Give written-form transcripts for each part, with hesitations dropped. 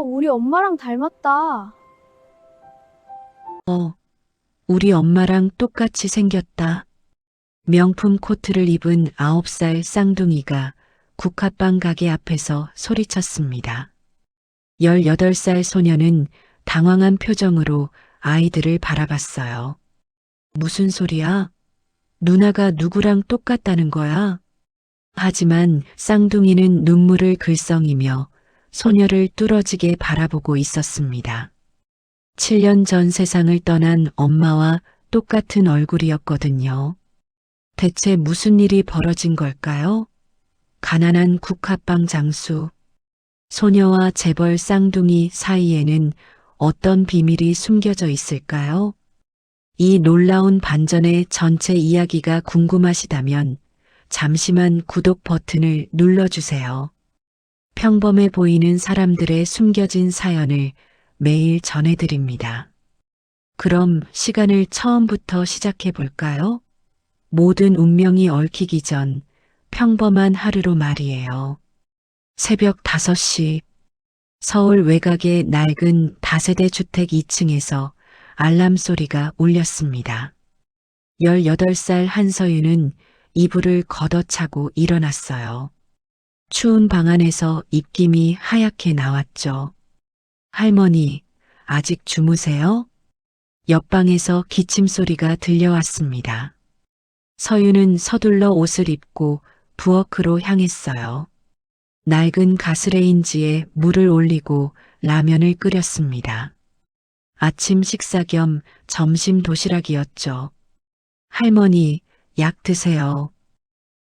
우리 엄마랑 닮았다. 우리 엄마랑 똑같이 생겼다. 명품 코트를 입은 9살 쌍둥이가 국화빵 가게 앞에서 소리쳤습니다. 18살 소녀는 당황한 표정으로 아이들을 바라봤어요. 무슨 소리야? 누나가 누구랑 똑같다는 거야? 하지만 쌍둥이는 눈물을 글썽이며 소녀를 뚫어지게 바라보고 있었습니다. 7년 전 세상을 떠난 엄마와 똑같은 얼굴이었거든요. 대체 무슨 일이 벌어진 걸까요? 가난한 국화빵 장수, 소녀와 재벌 쌍둥이 사이에는 어떤 비밀이 숨겨져 있을까요? 이 놀라운 반전의 전체 이야기가 궁금하시다면 잠시만 구독 버튼을 눌러주세요. 평범해 보이는 사람들의 숨겨진 사연을 매일 전해드립니다. 그럼 시간을 처음부터 시작해 볼까요? 모든 운명이 얽히기 전 평범한 하루로 말이에요. 새벽 5시 서울 외곽의 낡은 다세대 주택 2층에서 알람 소리가 울렸습니다. 18살 한서윤은 이불을 걷어차고 일어났어요. 추운 방 안에서 입김이 하얗게 나왔죠. 할머니, 아직 주무세요? 옆방에서 기침 소리가 들려왔습니다. 서윤은 서둘러 옷을 입고 부엌으로 향했어요. 낡은 가스레인지에 물을 올리고 라면을 끓였습니다. 아침 식사 겸 점심 도시락이었죠. 할머니, 약 드세요.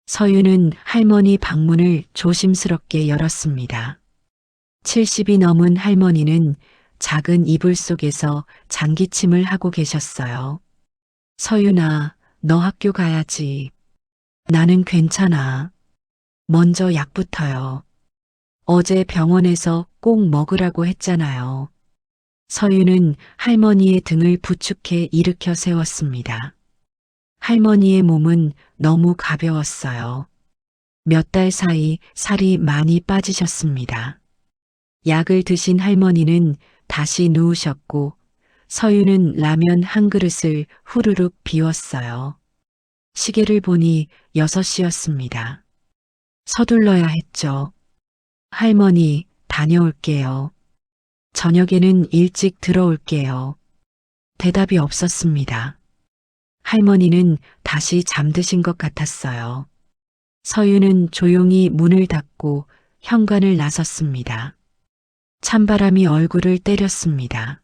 서윤은 할머니 방문을 조심스럽게 열었습니다. 70이 넘은 할머니는 작은 이불 속에서 장기침을 하고 계셨어요. 서윤아, 너 학교 가야지. 나는 괜찮아. 먼저 약부터요. 어제 병원에서 꼭 먹으라고 했잖아요. 서윤은 할머니의 등을 부축해 일으켜 세웠습니다. 할머니의 몸은 너무 가벼웠어요. 몇 달 사이 살이 많이 빠지셨습니다. 약을 드신 할머니는 다시 누우셨고 서윤은 라면 한 그릇을 후루룩 비웠어요. 시계를 보니 6시였습니다. 서둘러야 했죠. 할머니, 다녀올게요. 저녁에는 일찍 들어올게요. 대답이 없었습니다. 할머니는 다시 잠드신 것 같았어요. 서윤은 조용히 문을 닫고 현관을 나섰습니다. 찬바람이 얼굴을 때렸습니다.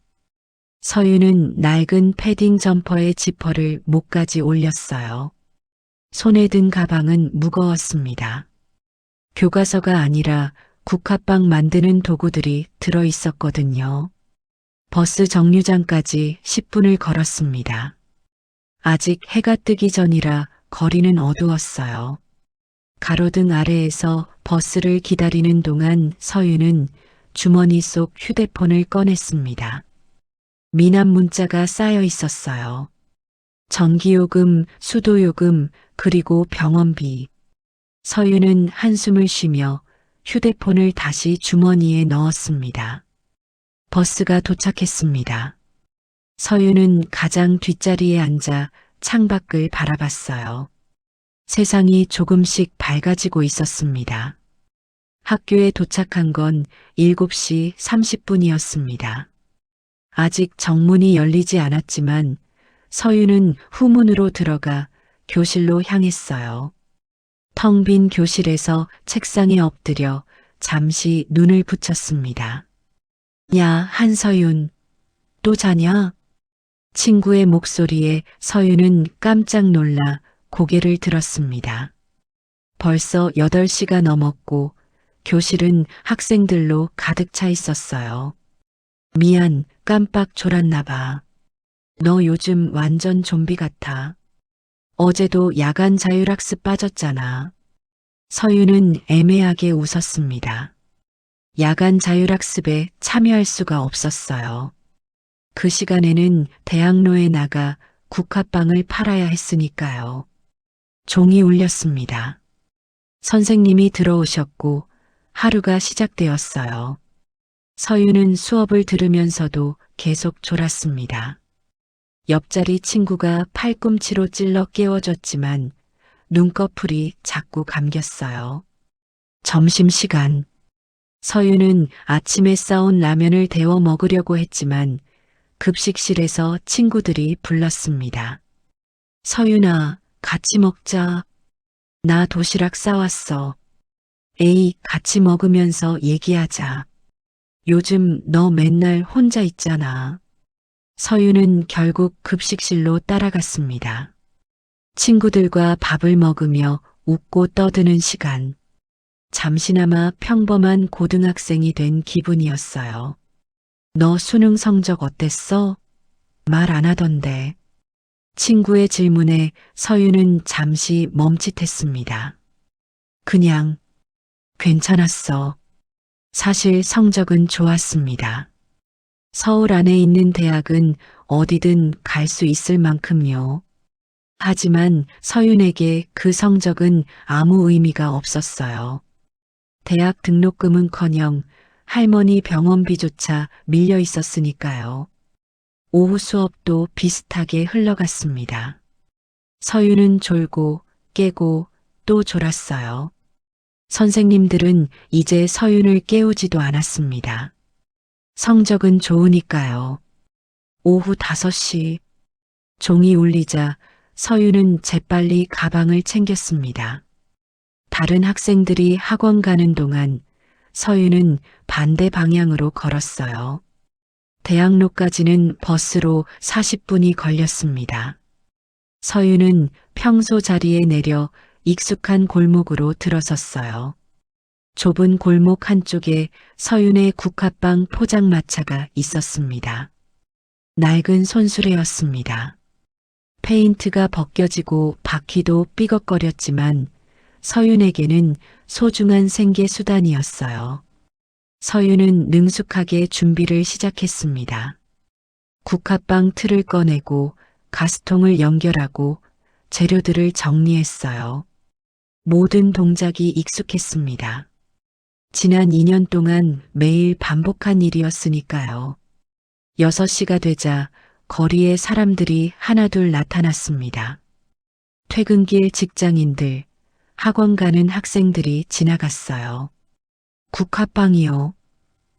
서윤은 낡은 패딩 점퍼의 지퍼를 목까지 올렸어요. 손에 든 가방은 무거웠습니다. 교과서가 아니라 국화빵 만드는 도구들이 들어 있었거든요. 버스 정류장까지 10분을 걸었습니다. 아직 해가 뜨기 전이라 거리는 어두웠어요. 가로등 아래에서 버스를 기다리는 동안 서윤은 주머니 속 휴대폰을 꺼냈습니다. 미납 문자가 쌓여 있었어요. 전기요금, 수도요금, 그리고 병원비. 서윤은 한숨을 쉬며 휴대폰을 다시 주머니에 넣었습니다. 버스가 도착했습니다. 서윤은 가장 뒷자리에 앉아 창밖을 바라봤어요. 세상이 조금씩 밝아지고 있었습니다. 학교에 도착한 건 7시 30분이었습니다. 아직 정문이 열리지 않았지만 서윤은 후문으로 들어가 교실로 향했어요. 텅 빈 교실에서 책상에 엎드려 잠시 눈을 붙였습니다. 야, 한서윤, 또 자냐? 친구의 목소리에 서윤은 깜짝 놀라 고개를 들었습니다. 벌써 8시가 넘었고 교실은 학생들로 가득 차 있었어요. 미안, 깜빡 졸았나 봐. 너 요즘 완전 좀비 같아. 어제도 야간 자율학습 빠졌잖아. 서윤은 애매하게 웃었습니다. 야간 자율학습에 참여할 수가 없었어요. 그 시간에는 대학로에 나가 국화빵을 팔아야 했으니까요. 종이 울렸습니다. 선생님이 들어오셨고 하루가 시작되었어요. 서유는 수업을 들으면서도 계속 졸았습니다. 옆자리 친구가 팔꿈치로 찔러 깨워줬지만 눈꺼풀이 자꾸 감겼어요. 점심시간. 서유는 아침에 싸온 라면을 데워 먹으려고 했지만 급식실에서 친구들이 불렀습니다. 서윤아, 같이 먹자. 나 도시락 싸왔어. 에이, 같이 먹으면서 얘기하자. 요즘 너 맨날 혼자 있잖아. 서윤은 결국 급식실로 따라갔습니다. 친구들과 밥을 먹으며 웃고 떠드는 시간. 잠시나마 평범한 고등학생이 된 기분이었어요. 너 수능 성적 어땠어? 말 안 하던데. 친구의 질문에 서유는 잠시 멈칫했습니다. 그냥 괜찮았어. 사실 성적은 좋았습니다. 서울 안에 있는 대학은 어디든 갈 수 있을 만큼요. 하지만 서윤에게 그 성적은 아무 의미가 없었어요. 대학 등록금은커녕 할머니 병원비조차 밀려 있었으니까요. 오후 수업도 비슷하게 흘러갔습니다. 서유는 졸고 깨고 또 졸았어요. 선생님들은 이제 서윤을 깨우지도 않았습니다. 성적은 좋으니까요. 오후 5시 종이 울리자 서윤은 재빨리 가방을 챙겼습니다. 다른 학생들이 학원 가는 동안 서윤은 반대 방향으로 걸었어요. 대학로까지는 버스로 40분이 걸렸습니다. 서윤은 평소 자리에 내려 익숙한 골목으로 들어섰어요. 좁은 골목 한쪽에 서윤의 국화빵 포장마차가 있었습니다. 낡은 손수레였습니다. 페인트가 벗겨지고 바퀴도 삐걱거렸지만 서윤에게는 소중한 생계 수단이었어요. 서윤은 능숙하게 준비를 시작했습니다. 국화빵 틀을 꺼내고 가스통을 연결하고 재료들을 정리했어요. 모든 동작이 익숙했습니다. 지난 2년 동안 매일 반복한 일이었으니까요. 6시가 되자 거리에 사람들이 하나둘 나타났습니다. 퇴근길 직장인들, 학원 가는 학생들이 지나갔어요. 국화빵이요.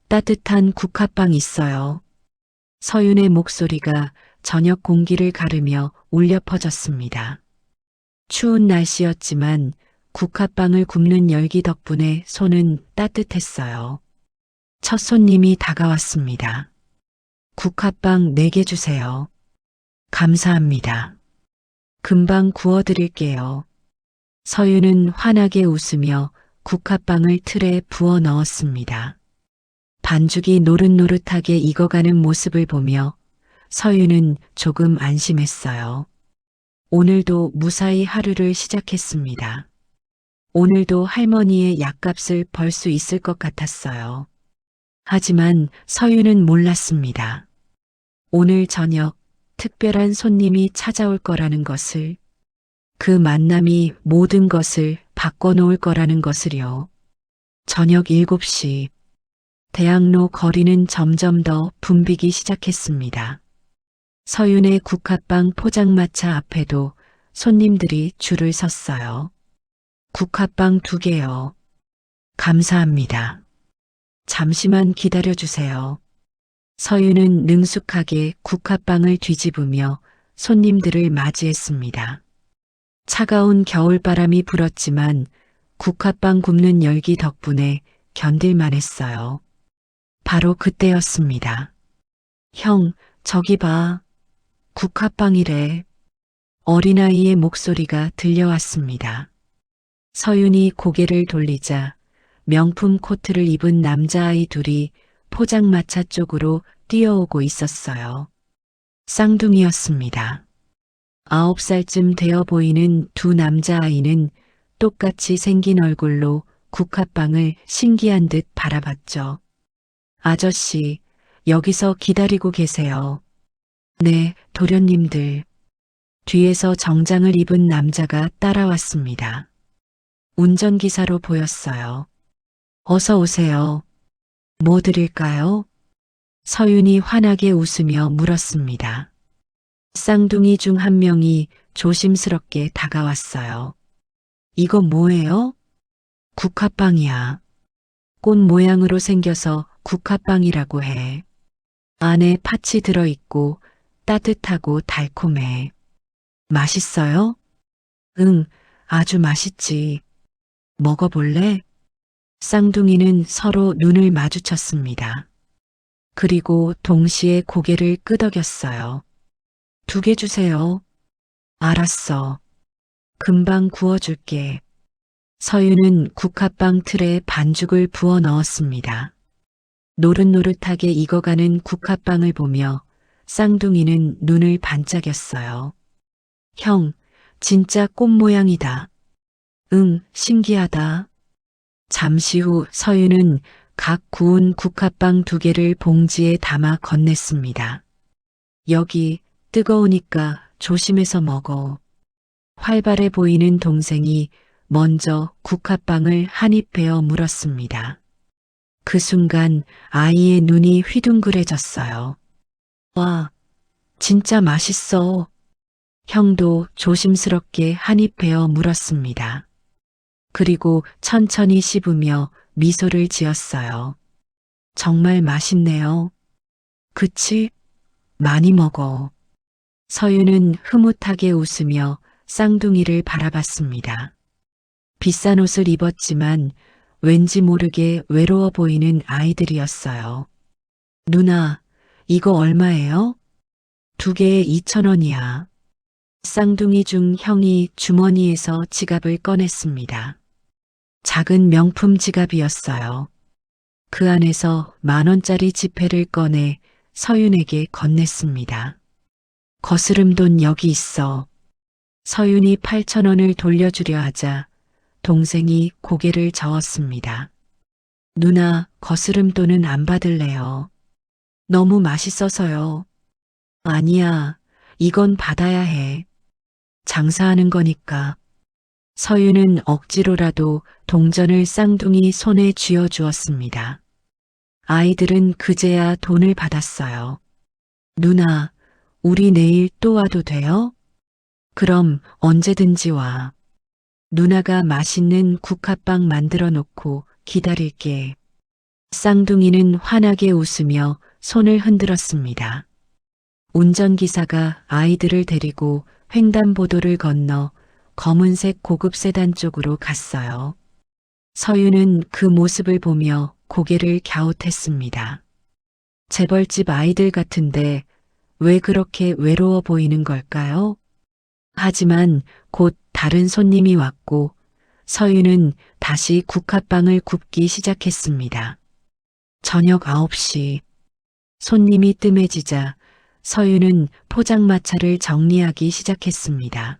따뜻한 국화빵 있어요. 서윤의 목소리가 저녁 공기를 가르며 울려 퍼졌습니다. 추운 날씨였지만 국화빵을 굽는 열기 덕분에 손은 따뜻했어요. 첫 손님이 다가왔습니다. 국화빵 4개 주세요. 감사합니다. 금방 구워드릴게요. 서윤은 환하게 웃으며 국화빵을 틀에 부어 넣었습니다. 반죽이 노릇노릇하게 익어가는 모습을 보며 서윤은 조금 안심했어요. 오늘도 무사히 하루를 시작했습니다. 오늘도 할머니의 약값을 벌 수 있을 것 같았어요. 하지만 서윤은 몰랐습니다. 오늘 저녁 특별한 손님이 찾아올 거라는 것을, 그 만남이 모든 것을 바꿔놓을 거라는 것을요. 저녁 7시, 대학로 거리는 점점 더 붐비기 시작했습니다. 서윤의 국화빵 포장마차 앞에도 손님들이 줄을 섰어요. 국화빵 2개요. 감사합니다. 잠시만 기다려주세요. 서윤은 능숙하게 국화빵을 뒤집으며 손님들을 맞이했습니다. 차가운 겨울바람이 불었지만 국화빵 굽는 열기 덕분에 견딜만 했어요. 바로 그때였습니다. 형, 저기 봐. 국화빵이래. 어린아이의 목소리가 들려왔습니다. 서윤이 고개를 돌리자 명품 코트를 입은 남자아이 둘이 포장마차 쪽으로 뛰어오고 있었어요. 쌍둥이였습니다. 9살쯤 되어 보이는 두 남자아이는 똑같이 생긴 얼굴로 국화빵을 신기한 듯 바라봤죠. 아저씨, 여기서 기다리고 계세요. 네, 도련님들. 뒤에서 정장을 입은 남자가 따라왔습니다. 운전기사로 보였어요. 어서 오세요. 뭐 드릴까요? 서윤이 환하게 웃으며 물었습니다. 쌍둥이 중 한 명이 조심스럽게 다가왔어요. 이거 뭐예요? 국화빵이야. 꽃 모양으로 생겨서 국화빵이라고 해. 안에 팥이 들어있고 따뜻하고 달콤해. 맛있어요? 응, 아주 맛있지. 먹어볼래? 쌍둥이는 서로 눈을 마주쳤습니다. 그리고 동시에 고개를 끄덕였어요. 2개 주세요. 알았어. 금방 구워줄게. 서유는 국화빵 틀에 반죽을 부어 넣었습니다. 노릇노릇하게 익어가는 국화빵을 보며 쌍둥이는 눈을 반짝였어요. 형, 진짜 꽃 모양이다. 응, 신기하다. 잠시 후 서유는 각 구운 국화빵 2개를 봉지에 담아 건넸습니다. 여기 뜨거우니까 조심해서 먹어. 활발해 보이는 동생이 먼저 국화빵을 한 입 베어 물었습니다. 그 순간 아이의 눈이 휘둥그레졌어요. 와, 진짜 맛있어. 형도 조심스럽게 한 입 베어 물었습니다. 그리고 천천히 씹으며 미소를 지었어요. 정말 맛있네요. 그치? 많이 먹어. 서유는 흐뭇하게 웃으며 쌍둥이를 바라봤습니다. 비싼 옷을 입었지만 왠지 모르게 외로워 보이는 아이들이었어요. 누나, 이거 얼마예요? 2개에 2,000원이야. 쌍둥이 중 형이 주머니에서 지갑을 꺼냈습니다. 작은 명품 지갑이었어요. 그 안에서 10,000원짜리 지폐를 꺼내 서윤에게 건넸습니다. 거스름돈 여기 있어. 서윤이 8,000원을 돌려주려 하자 동생이 고개를 저었습니다. 누나, 거스름돈은 안 받을래요. 너무 맛있어서요. 아니야, 이건 받아야 해. 장사하는 거니까. 서유는 억지로라도 동전을 쌍둥이 손에 쥐어주었습니다. 아이들은 그제야 돈을 받았어요. 누나, 우리 내일 또 와도 돼요? 그럼 언제든지 와. 누나가 맛있는 국화빵 만들어 놓고 기다릴게. 쌍둥이는 환하게 웃으며 손을 흔들었습니다. 운전기사가 아이들을 데리고 횡단보도를 건너 검은색 고급 세단 쪽으로 갔어요. 서유는 그 모습을 보며 고개를 갸웃했습니다. 재벌집 아이들 같은데 왜 그렇게 외로워 보이는 걸까요? 하지만 곧 다른 손님이 왔고 서유는 다시 국화빵을 굽기 시작했습니다. 저녁 9시 손님이 뜸해지자 서유는 포장마차를 정리하기 시작했습니다.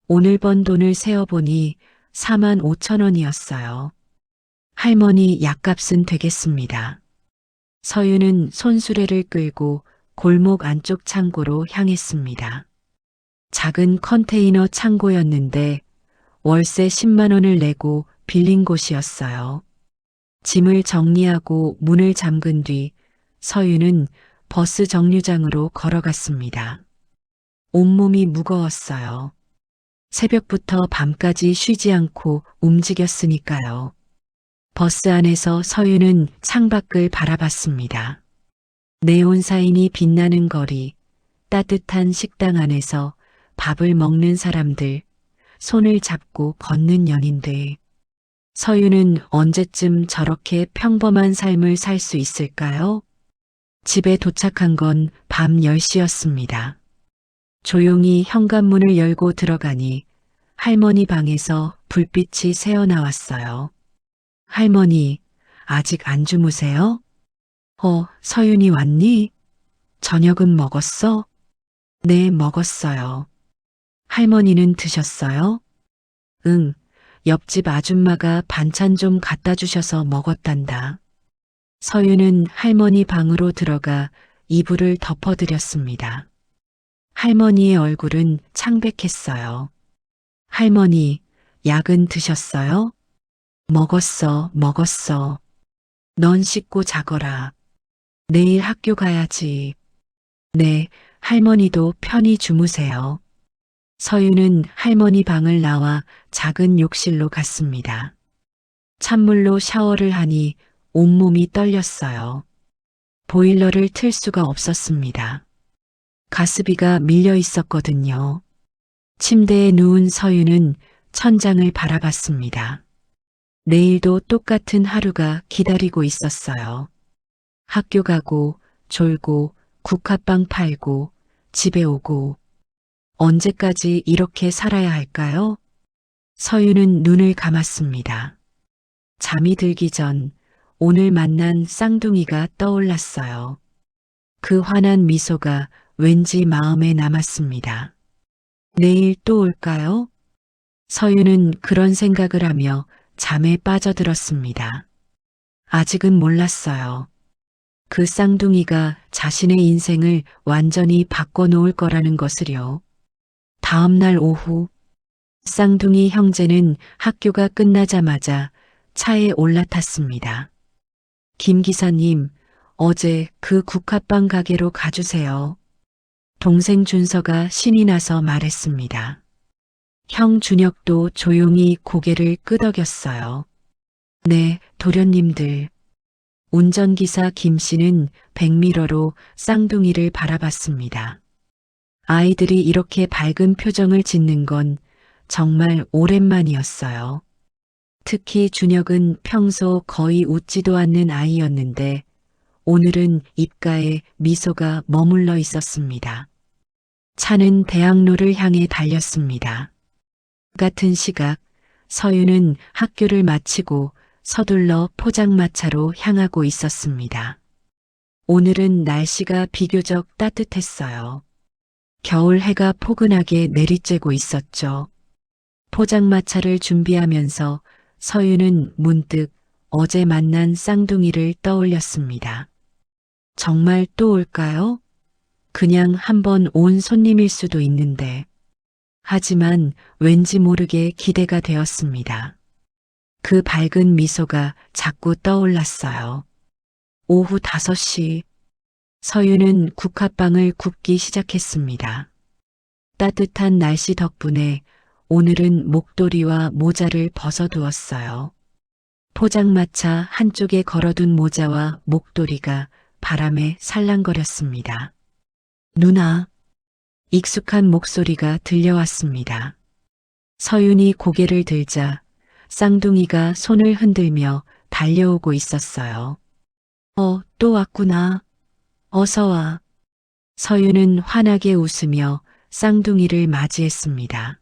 오늘 번 돈을 세어보니 45,000원이었어요. 할머니 약값은 되겠습니다. 서유는 손수레를 끌고 골목 안쪽 창고로 향했습니다. 작은 컨테이너 창고였는데 월세 10만 원을 내고 빌린 곳이었어요. 짐을 정리하고 문을 잠근 뒤 서유는 버스 정류장으로 걸어갔습니다. 온몸이 무거웠어요. 새벽부터 밤까지 쉬지 않고 움직였으니까요. 버스 안에서 서유는 창밖을 바라봤습니다. 네온사인이 빛나는 거리, 따뜻한 식당 안에서 밥을 먹는 사람들, 손을 잡고 걷는 연인들. 서유는 언제쯤 저렇게 평범한 삶을 살 수 있을까요? 집에 도착한 건 밤 10시였습니다. 조용히 현관문을 열고 들어가니 할머니 방에서 불빛이 새어나왔어요. 할머니, 아직 안 주무세요? 서윤이 왔니? 저녁은 먹었어? 네, 먹었어요. 할머니는 드셨어요? 응, 옆집 아줌마가 반찬 좀 갖다 주셔서 먹었단다. 서윤은 할머니 방으로 들어가 이불을 덮어드렸습니다. 할머니의 얼굴은 창백했어요. 할머니, 약은 드셨어요? 먹었어. 넌 씻고 자거라. 내일 학교 가야지. 네, 할머니도 편히 주무세요. 서유는 할머니 방을 나와 작은 욕실로 갔습니다. 찬물로 샤워를 하니 온몸이 떨렸어요. 보일러를 틀 수가 없었습니다. 가스비가 밀려 있었거든요. 침대에 누운 서유는 천장을 바라봤습니다. 내일도 똑같은 하루가 기다리고 있었어요. 학교 가고, 졸고, 국화빵 팔고, 집에 오고. 언제까지 이렇게 살아야 할까요? 서유는 눈을 감았습니다. 잠이 들기 전 오늘 만난 쌍둥이가 떠올랐어요. 그 환한 미소가 왠지 마음에 남았습니다. 내일 또 올까요? 서유는 그런 생각을 하며 잠에 빠져들었습니다. 아직은 몰랐어요. 그 쌍둥이가 자신의 인생을 완전히 바꿔놓을 거라는 것을요. 다음 날 오후, 쌍둥이 형제는 학교가 끝나자마자 차에 올라탔습니다. 김 기사님, 어제 그 국화빵 가게로 가주세요. 동생 준서가 신이 나서 말했습니다. 형 준혁도 조용히 고개를 끄덕였어요. 네, 도련님들. 운전기사 김 씨는 백미러로 쌍둥이를 바라봤습니다. 아이들이 이렇게 밝은 표정을 짓는 건 정말 오랜만이었어요. 특히 준혁은 평소 거의 웃지도 않는 아이였는데 오늘은 입가에 미소가 머물러 있었습니다. 차는 대학로를 향해 달렸습니다. 같은 시각 서유는 학교를 마치고 서둘러 포장마차로 향하고 있었습니다. 오늘은 날씨가 비교적 따뜻했어요. 겨울 해가 포근하게 내리쬐고 있었죠. 포장마차를 준비하면서 서유는 문득 어제 만난 쌍둥이를 떠올렸습니다. 정말 또 올까요? 그냥 한번 온 손님일 수도 있는데. 하지만 왠지 모르게 기대가 되었습니다. 그 밝은 미소가 자꾸 떠올랐어요. 오후 5시, 서유는 국화빵을 굽기 시작했습니다. 따뜻한 날씨 덕분에 오늘은 목도리와 모자를 벗어두었어요. 포장마차 한쪽에 걸어둔 모자와 목도리가 바람에 살랑거렸습니다. 누나, 익숙한 목소리가 들려왔습니다. 서윤이 고개를 들자 쌍둥이가 손을 흔들며 달려오고 있었어요. 또 왔구나. 어서 와. 서윤은 환하게 웃으며 쌍둥이를 맞이했습니다.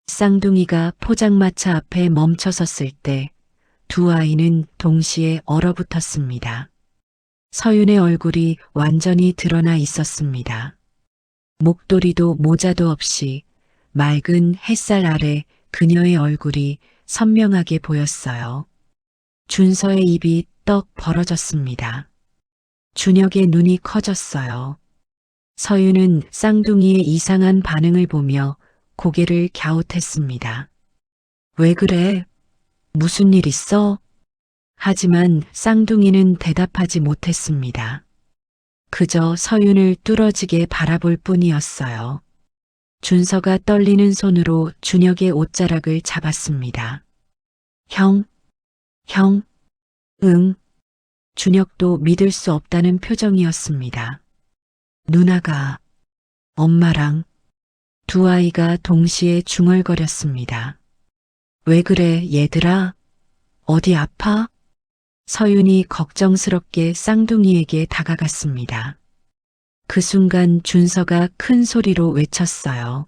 쌍둥이가 포장마차 앞에 멈춰섰을 때 두 아이는 동시에 얼어붙었습니다. 서윤의 얼굴이 완전히 드러나 있었습니다. 목도리도 모자도 없이 맑은 햇살 아래 그녀의 얼굴이 선명하게 보였어요. 준서의 입이 떡 벌어졌습니다. 준혁의 눈이 커졌어요. 서윤은 쌍둥이의 이상한 반응을 보며 고개를 갸웃했습니다. 왜 그래? 무슨 일 있어? 하지만 쌍둥이는 대답하지 못했습니다. 그저 서윤을 뚫어지게 바라볼 뿐이었어요. 준서가 떨리는 손으로 준혁의 옷자락을 잡았습니다. 형, 응. 준혁도 믿을 수 없다는 표정이었습니다. 누나가, 엄마랑 두 아이가 동시에 중얼거렸습니다. 왜 그래, 얘들아? 어디 아파? 서윤이 걱정스럽게 쌍둥이에게 다가갔습니다. 그 순간 준서가 큰 소리로 외쳤어요.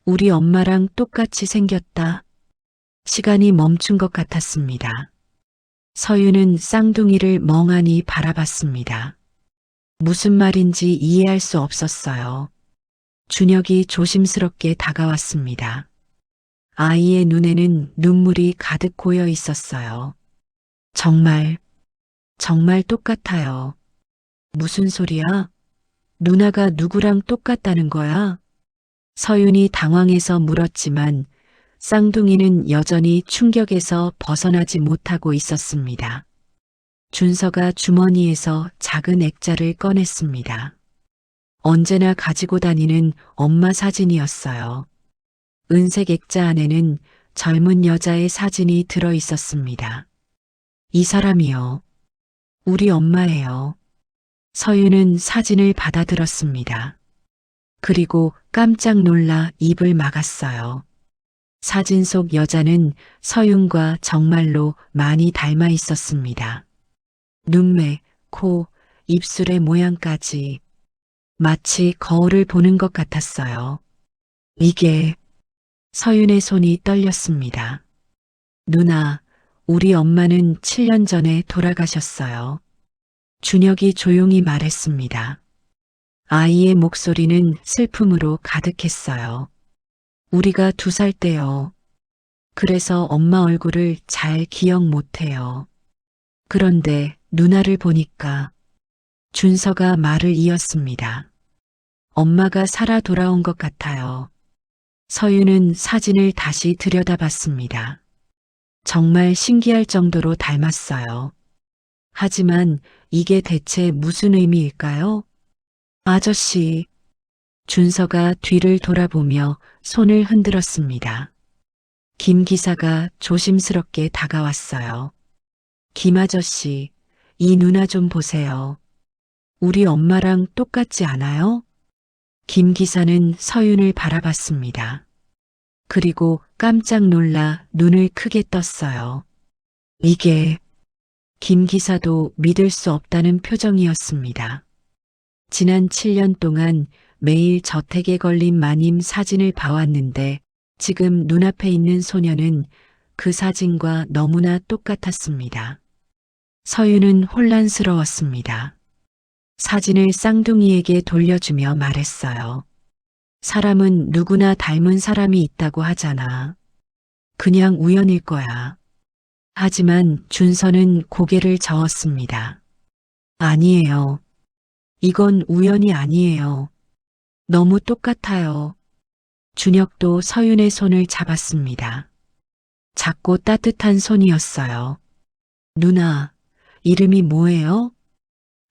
우리 엄마랑 똑같이 생겼다. 시간이 멈춘 것 같았습니다. 서윤은 쌍둥이를 멍하니 바라봤습니다. 무슨 말인지 이해할 수 없었어요. 준혁이 조심스럽게 다가왔습니다. 아이의 눈에는 눈물이 가득 고여 있었어요. 정말 똑같아요. 무슨 소리야? 누나가 누구랑 똑같다는 거야? 서윤이 당황해서 물었지만 쌍둥이는 여전히 충격에서 벗어나지 못하고 있었습니다. 준서가 주머니에서 작은 액자를 꺼냈습니다. 언제나 가지고 다니는 엄마 사진이었어요. 은색 액자 안에는 젊은 여자의 사진이 들어 있었습니다. 이 사람이요. 우리 엄마예요. 서유는 사진을 받아들었습니다. 그리고 깜짝 놀라 입을 막았어요. 사진 속 여자는 서윤과 정말로 많이 닮아 있었습니다. 눈매, 코, 입술의 모양까지 마치 거울을 보는 것 같았어요. 이게 서윤의 손이 떨렸습니다. 누나, 우리 엄마는 7년 전에 돌아가셨어요. 준혁이 조용히 말했습니다. 아이의 목소리는 슬픔으로 가득했어요. 우리가 2살 때요. 그래서 엄마 얼굴을 잘 기억 못해요. 그런데 누나를 보니까 준서가 말을 이었습니다. 엄마가 살아 돌아온 것 같아요. 서유는 사진을 다시 들여다봤습니다. 정말 신기할 정도로 닮았어요. 하지만 이게 대체 무슨 의미일까요? 아저씨, 준서가 뒤를 돌아보며 손을 흔들었습니다. 김 기사가 조심스럽게 다가왔어요. 김 아저씨, 이 누나 좀 보세요. 우리 엄마랑 똑같지 않아요? 김 기사는 서윤을 바라봤습니다. 그리고 깜짝 놀라 눈을 크게 떴어요. 이게 김 기사도 믿을 수 없다는 표정이었습니다. 지난 7년 동안 매일 저택에 걸린 마님 사진을 봐왔는데 지금 눈앞에 있는 소녀는 그 사진과 너무나 똑같았습니다. 서유는 혼란스러웠습니다. 사진을 쌍둥이에게 돌려주며 말했어요. 사람은 누구나 닮은 사람이 있다고 하잖아. 그냥 우연일 거야. 하지만 준서는 고개를 저었습니다. 아니에요. 이건 우연이 아니에요. 너무 똑같아요. 준혁도 서윤의 손을 잡았습니다. 작고 따뜻한 손이었어요. 누나, 이름이 뭐예요?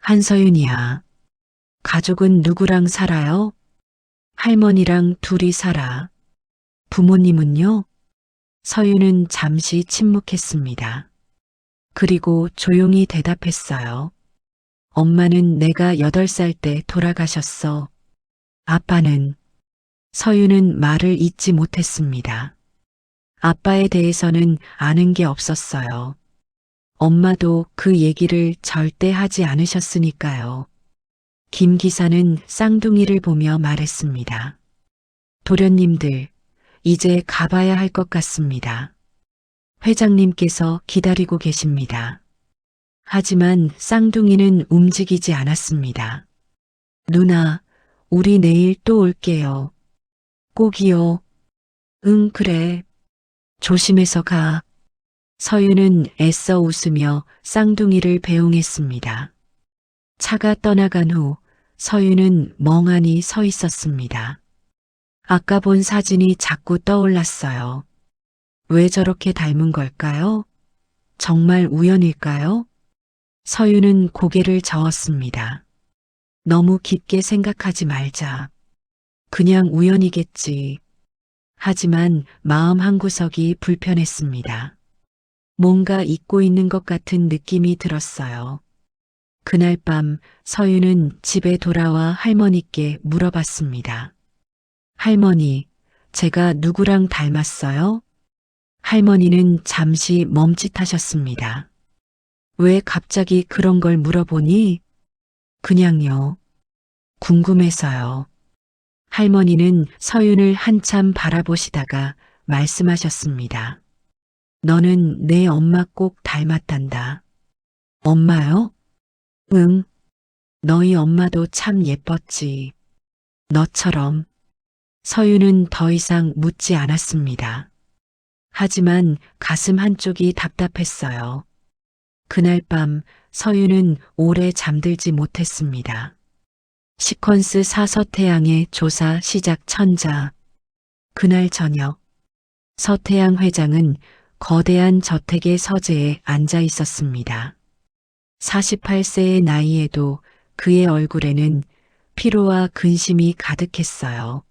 한서윤이야. 가족은 누구랑 살아요? 할머니랑 둘이 살아. 부모님은요? 서윤은 잠시 침묵했습니다. 그리고 조용히 대답했어요. 엄마는 내가 8살 때 돌아가셨어. 아빠는? 서윤은 말을 잇지 못했습니다. 아빠에 대해서는 아는 게 없었어요. 엄마도 그 얘기를 절대 하지 않으셨으니까요. 김 기사는 쌍둥이를 보며 말했습니다. 도련님들, 이제 가봐야 할 것 같습니다. 회장님께서 기다리고 계십니다. 하지만 쌍둥이는 움직이지 않았습니다. 누나, 우리 내일 또 올게요. 꼭이요. 응, 그래. 조심해서 가. 서유는 애써 웃으며 쌍둥이를 배웅했습니다. 차가 떠나간 후 서유는 멍하니 서 있었습니다. 아까 본 사진이 자꾸 떠올랐어요. 왜 저렇게 닮은 걸까요? 정말 우연일까요? 서유는 고개를 저었습니다. 너무 깊게 생각하지 말자. 그냥 우연이겠지. 하지만 마음 한구석이 불편했습니다. 뭔가 잊고 있는 것 같은 느낌이 들었어요. 그날 밤 서유는 집에 돌아와 할머니께 물어봤습니다. 할머니, 제가 누구랑 닮았어요? 할머니는 잠시 멈칫하셨습니다. 왜 갑자기 그런 걸 물어보니? 그냥요. 궁금해서요. 할머니는 서윤을 한참 바라보시다가 말씀하셨습니다. 너는 내 엄마 꼭 닮았단다. 엄마요? 응. 너희 엄마도 참 예뻤지. 너처럼. 서윤은 더 이상 묻지 않았습니다. 하지만 가슴 한쪽이 답답했어요. 그날 밤 서윤은 오래 잠들지 못했습니다. 시퀀스 사서태양의 조사 시작 천자. 그날 저녁 서태양 회장은 거대한 저택의 서재에 앉아 있었습니다. 48세의 나이에도 그의 얼굴에는 피로와 근심이 가득했어요.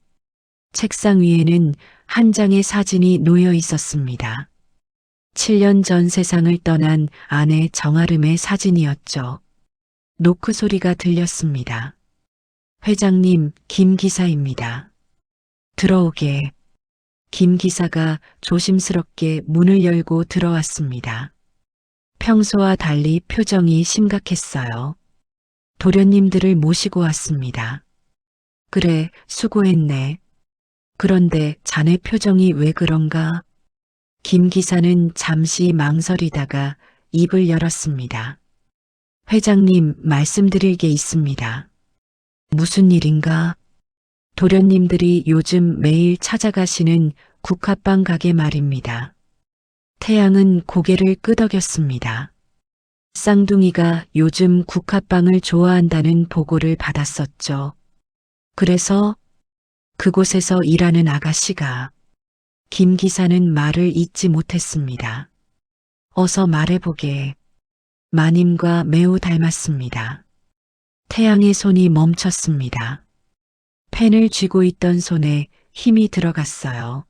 책상 위에는 한 장의 사진이 놓여 있었습니다. 7년 전 세상을 떠난 아내 정아름의 사진이었죠. 노크 소리가 들렸습니다. 회장님, 김 기사입니다. 들어오게. 김 기사가 조심스럽게 문을 열고 들어왔습니다. 평소와 달리 표정이 심각했어요. 도련님들을 모시고 왔습니다. 그래, 수고했네. 그런데 자네 표정이 왜 그런가? 김 기사는 잠시 망설이다가 입을 열었습니다. 회장님, 말씀드릴 게 있습니다. 무슨 일인가? 도련님들이 요즘 매일 찾아가시는 국화빵 가게 말입니다. 태양은 고개를 끄덕였습니다. 쌍둥이가 요즘 국화빵을 좋아한다는 보고를 받았었죠. 그래서 그곳에서 일하는 아가씨가 김 기사는 말을 잇지 못했습니다. 어서 말해보게. 마님과 매우 닮았습니다. 태양의 손이 멈췄습니다. 펜을 쥐고 있던 손에 힘이 들어갔어요.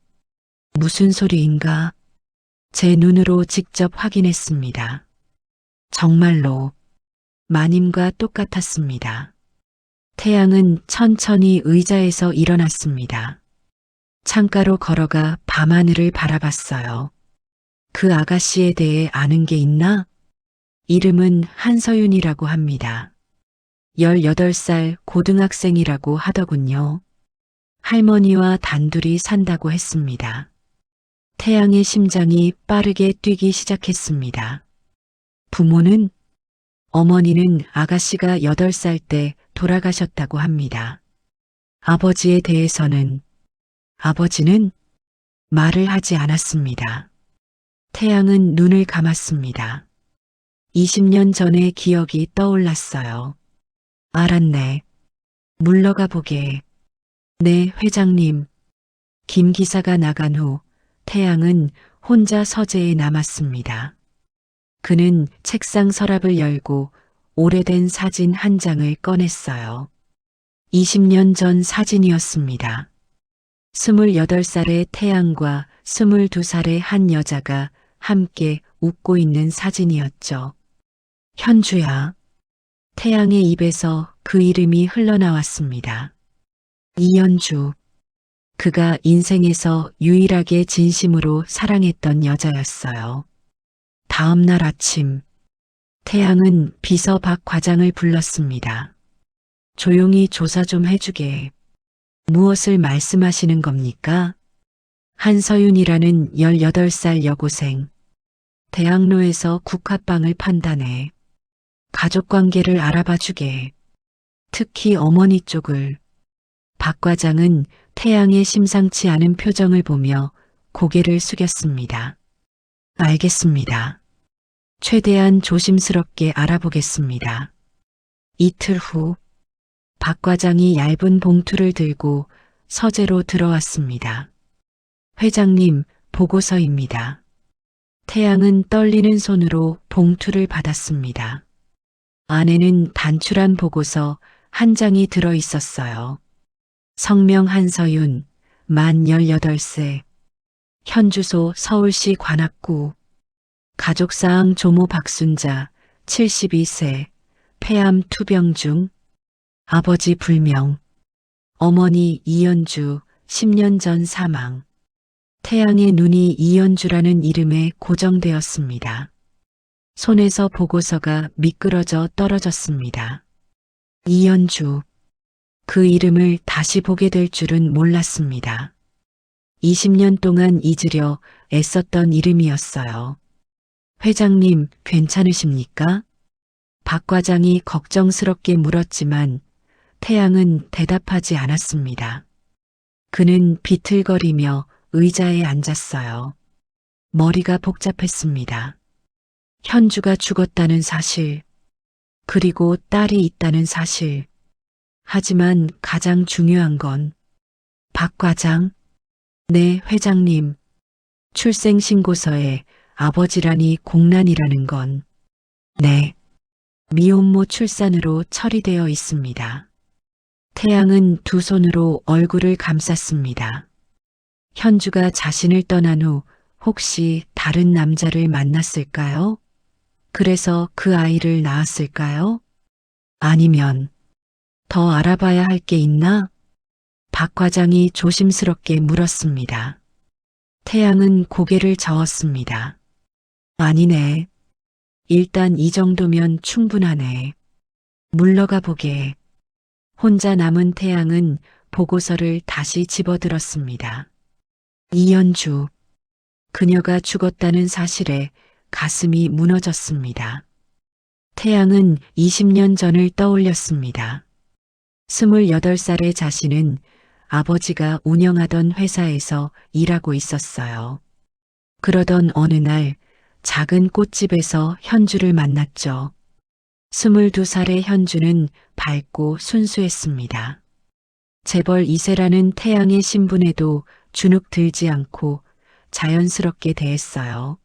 무슨 소리인가? 제 눈으로 직접 확인했습니다. 정말로 마님과 똑같았습니다. 태양은 천천히 의자에서 일어났습니다. 창가로 걸어가 밤하늘을 바라봤어요. 그 아가씨에 대해 아는 게 있나? 이름은 한서윤이라고 합니다. 18살 고등학생이라고 하더군요. 할머니와 단둘이 산다고 했습니다. 태양의 심장이 빠르게 뛰기 시작했습니다. 부모는? 어머니는 아가씨가 8살 때 돌아가셨다고 합니다. 아버지에 대해서는? 아버지는 말을 하지 않았습니다. 태양은 눈을 감았습니다. 20년 전의 기억이 떠올랐어요. 알았네. 물러가 보게. 네, 회장님. 김 기사가 나간 후 태양은 혼자 서재에 남았습니다. 그는 책상 서랍을 열고 오래된 사진 한 장을 꺼냈어요. 20년 전 사진이었습니다. 28살의 태양과 22살의 한 여자가 함께 웃고 있는 사진이었죠. 현주야. 태양의 입에서 그 이름이 흘러나왔습니다. 이현주. 그가 인생에서 유일하게 진심으로 사랑했던 여자였어요. 다음 날 아침, 태양은 비서 박 과장을 불렀습니다. 조용히 조사 좀 해주게. 무엇을 말씀하시는 겁니까? 한서윤이라는 18살 여고생. 대학로에서 국화빵을 판다네. 가족관계를 알아봐주게. 특히 어머니 쪽을. 박 과장은 태양의 심상치 않은 표정을 보며 고개를 숙였습니다. 알겠습니다. 최대한 조심스럽게 알아보겠습니다. 이틀 후, 박 과장이 얇은 봉투를 들고 서재로 들어왔습니다. 회장님, 보고서입니다. 태양은 떨리는 손으로 봉투를 받았습니다. 안에는 단출한 보고서 한 장이 들어 있었어요. 성명 한서윤, 만 18세. 현주소 서울시 관악구. 가족사항 조모 박순자, 72세. 폐암 투병 중. 아버지 불명. 어머니 이연주, 10년 전 사망. 태양의 눈이 이연주라는 이름에 고정되었습니다. 손에서 보고서가 미끄러져 떨어졌습니다. 이연주. 그 이름을 다시 보게 될 줄은 몰랐습니다. 20년 동안 잊으려 애썼던 이름이었어요. 회장님, 괜찮으십니까? 박 과장이 걱정스럽게 물었지만 태양은 대답하지 않았습니다. 그는 비틀거리며 의자에 앉았어요. 머리가 복잡했습니다. 현주가 죽었다는 사실, 그리고 딸이 있다는 사실. 하지만 가장 중요한 건 박 과장, 네, 회장님. 출생신고서에 아버지라니 공란이라는 건 네, 미혼모 출산으로 처리되어 있습니다. 태양은 두 손으로 얼굴을 감쌌습니다. 현주가 자신을 떠난 후 혹시 다른 남자를 만났을까요? 그래서 그 아이를 낳았을까요? 아니면 더 알아봐야 할 게 있나? 박 과장이 조심스럽게 물었습니다. 태양은 고개를 저었습니다. 아니네. 일단 이 정도면 충분하네. 물러가 보게. 혼자 남은 태양은 보고서를 다시 집어들었습니다. 이연주. 그녀가 죽었다는 사실에 가슴이 무너졌습니다. 태양은 20년 전을 떠올렸습니다. 28살의 자신은 아버지가 운영하던 회사에서 일하고 있었어요. 그러던 어느 날 작은 꽃집에서 현주를 만났죠. 22살의 현주는 밝고 순수했습니다. 재벌 2세라는 태양의 신분에도 주눅 들지 않고 자연스럽게 대했어요.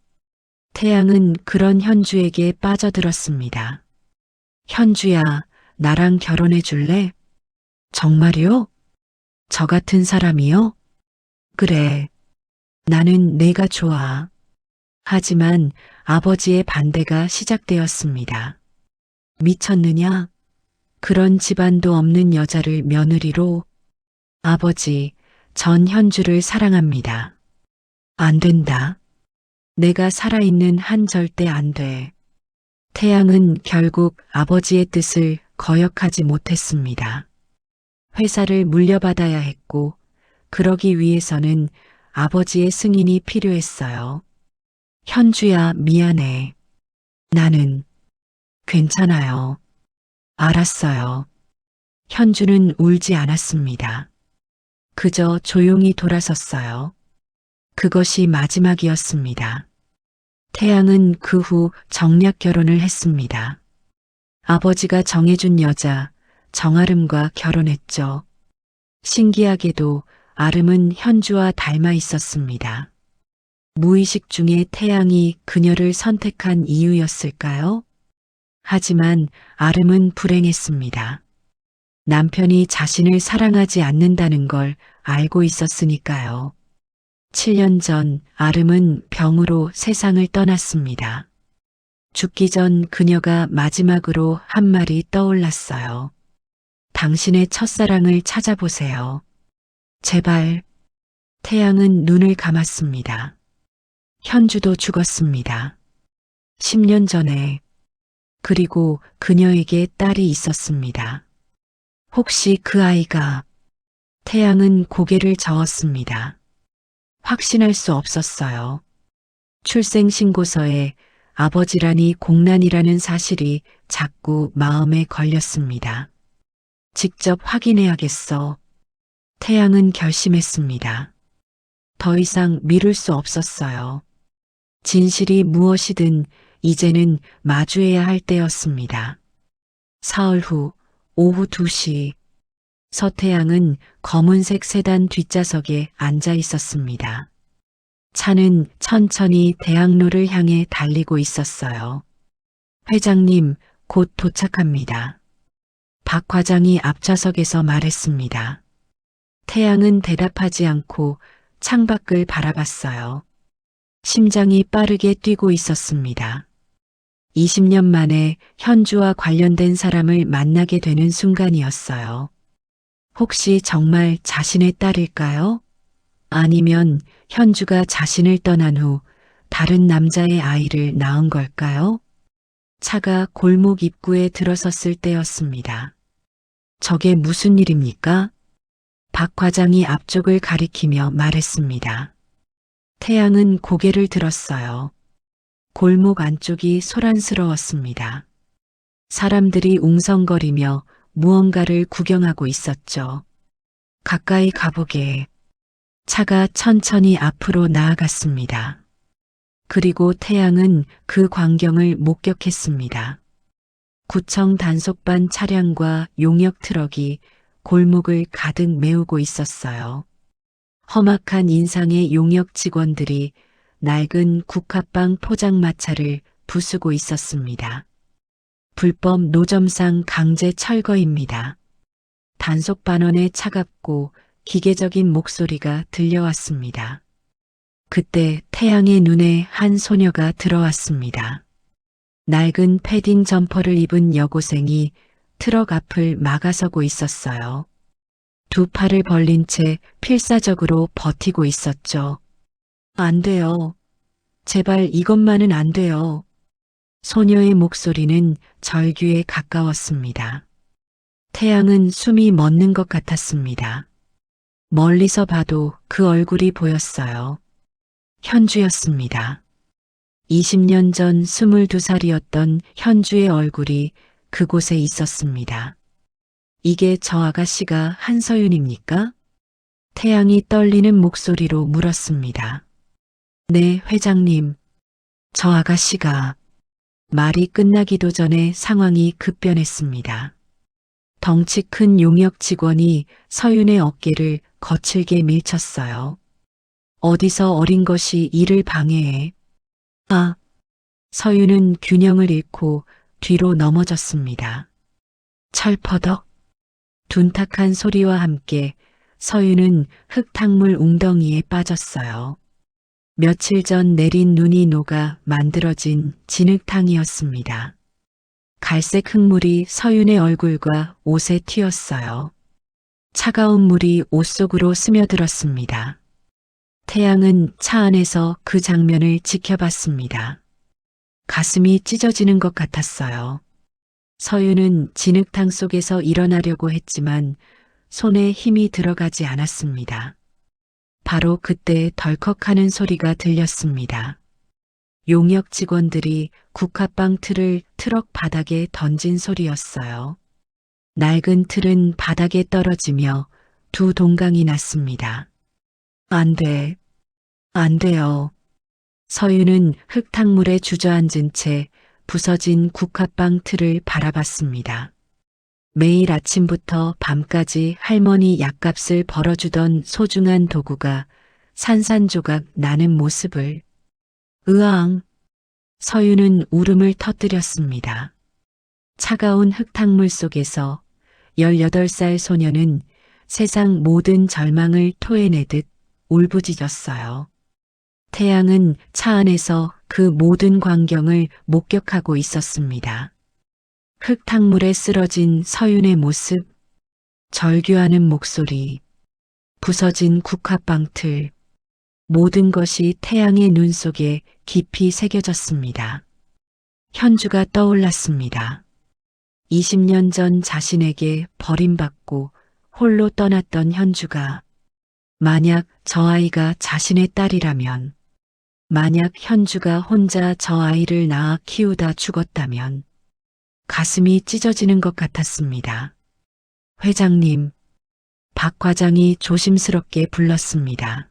태양은 그런 현주에게 빠져들었습니다. 현주야, 나랑 결혼해 줄래? 정말요? 저 같은 사람이요? 그래. 나는 내가 좋아. 하지만 아버지의 반대가 시작되었습니다. 미쳤느냐? 그런 집안도 없는 여자를 며느리로? 아버지, 전 현주를 사랑합니다. 안 된다. 내가 살아있는 한 절대 안 돼. 태양은 결국 아버지의 뜻을 거역하지 못했습니다. 회사를 물려받아야 했고, 그러기 위해서는 아버지의 승인이 필요했어요. 현주야, 미안해. 나는 괜찮아요. 알았어요. 현주는 울지 않았습니다. 그저 조용히 돌아섰어요. 그것이 마지막이었습니다. 태양은 그 후 정략 결혼을 했습니다. 아버지가 정해준 여자 정아름과 결혼했죠. 신기하게도 아름은 현주와 닮아 있었습니다. 무의식 중에 태양이 그녀를 선택한 이유였을까요? 하지만 아름은 불행했습니다. 남편이 자신을 사랑하지 않는다는 걸 알고 있었으니까요. 7년 전 아름은 병으로 세상을 떠났습니다. 죽기 전 그녀가 마지막으로 한 말이 떠올랐어요. 당신의 첫사랑을 찾아보세요. 제발. 태양은 눈을 감았습니다. 현주도 죽었습니다. 10년 전에. 그리고 그녀에게 딸이 있었습니다. 혹시 그 아이가... 태양은 고개를 저었습니다. 확신할 수 없었어요. 출생신고서에 아버지라니 공란이라는 사실이 자꾸 마음에 걸렸습니다. 직접 확인해야겠어. 태양은 결심했습니다. 더 이상 미룰 수 없었어요. 진실이 무엇이든 이제는 마주해야 할 때였습니다. 사흘 후 오후 2시 서태양은 검은색 세단 뒷좌석에 앉아 있었습니다. 차는 천천히 대학로를 향해 달리고 있었어요. 회장님, 곧 도착합니다. 박 과장이 앞좌석에서 말했습니다. 태양은 대답하지 않고 창밖을 바라봤어요. 심장이 빠르게 뛰고 있었습니다. 20년 만에 현주와 관련된 사람을 만나게 되는 순간이었어요. 혹시 정말 자신의 딸일까요? 아니면 현주가 자신을 떠난 후 다른 남자의 아이를 낳은 걸까요? 차가 골목 입구에 들어섰을 때였습니다. 저게 무슨 일입니까? 박 과장이 앞쪽을 가리키며 말했습니다. 태양은 고개를 들었어요. 골목 안쪽이 소란스러웠습니다. 사람들이 웅성거리며 무언가를 구경하고 있었죠. 가까이 가보게. 차가 천천히 앞으로 나아갔습니다. 그리고 태양은 그 광경을 목격했습니다. 구청 단속반 차량과 용역 트럭이 골목을 가득 메우고 있었어요. 험악한 인상의 용역 직원들이 낡은 국화빵 포장마차를 부수고 있었습니다. 불법 노점상 강제 철거입니다. 단속 반원의 차갑고 기계적인 목소리가 들려왔습니다. 그때 태양의 눈에 한 소녀가 들어왔습니다. 낡은 패딩 점퍼를 입은 여고생이 트럭 앞을 막아서고 있었어요. 두 팔을 벌린 채 필사적으로 버티고 있었죠. 안 돼요. 제발 이것만은 안 돼요. 소녀의 목소리는 절규에 가까웠습니다. 태양은 숨이 멎는 것 같았습니다. 멀리서 봐도 그 얼굴이 보였어요. 현주였습니다. 20년 전 22살이었던 현주의 얼굴이 그곳에 있었습니다. 이게 저 아가씨가 한서윤입니까? 태양이 떨리는 목소리로 물었습니다. 네, 회장님. 저 아가씨가. 말이 끝나기도 전에 상황이 급변했습니다. 덩치 큰 용역 직원이 서윤의 어깨를 거칠게 밀쳤어요. 어디서 어린 것이 이를 방해해. 아, 서윤은 균형을 잃고 뒤로 넘어졌습니다. 철퍼덕. 둔탁한 소리와 함께 서윤은 흙탕물 웅덩이에 빠졌어요. 며칠 전 내린 눈이 녹아 만들어진 진흙탕이었습니다. 갈색 흙물이 서윤의 얼굴과 옷에 튀었어요. 차가운 물이 옷 속으로 스며들었습니다. 태양은 차 안에서 그 장면을 지켜봤습니다. 가슴이 찢어지는 것 같았어요. 서윤은 진흙탕 속에서 일어나려고 했지만 손에 힘이 들어가지 않았습니다. 바로 그때 덜컥하는 소리가 들렸습니다. 용역 직원들이 국화빵 틀을 트럭 바닥에 던진 소리였어요. 낡은 틀은 바닥에 떨어지며 두 동강이 났습니다. 안 돼. 안 돼요. 서윤은 흙탕물에 주저앉은 채 부서진 국화빵 틀을 바라봤습니다. 매일 아침부터 밤까지 할머니 약값을 벌어주던 소중한 도구가 산산조각 나는 모습을. 으앙. 서윤은 울음을 터뜨렸습니다. 차가운 흙탕물 속에서 18살 소녀는 세상 모든 절망을 토해내듯 울부짖었어요. 태양은 차 안에서 그 모든 광경을 목격하고 있었습니다. 흙탕물에 쓰러진 서윤의 모습, 절규하는 목소리, 부서진 국화빵 틀, 모든 것이 태양의 눈 속에 깊이 새겨졌습니다. 현주가 떠올랐습니다. 20년 전 자신에게 버림받고 홀로 떠났던 현주가 만약 저 아이가 자신의 딸이라면, 만약 현주가 혼자 저 아이를 낳아 키우다 죽었다면 가슴이 찢어지는 것 같았습니다. 회장님, 박 과장이 조심스럽게 불렀습니다.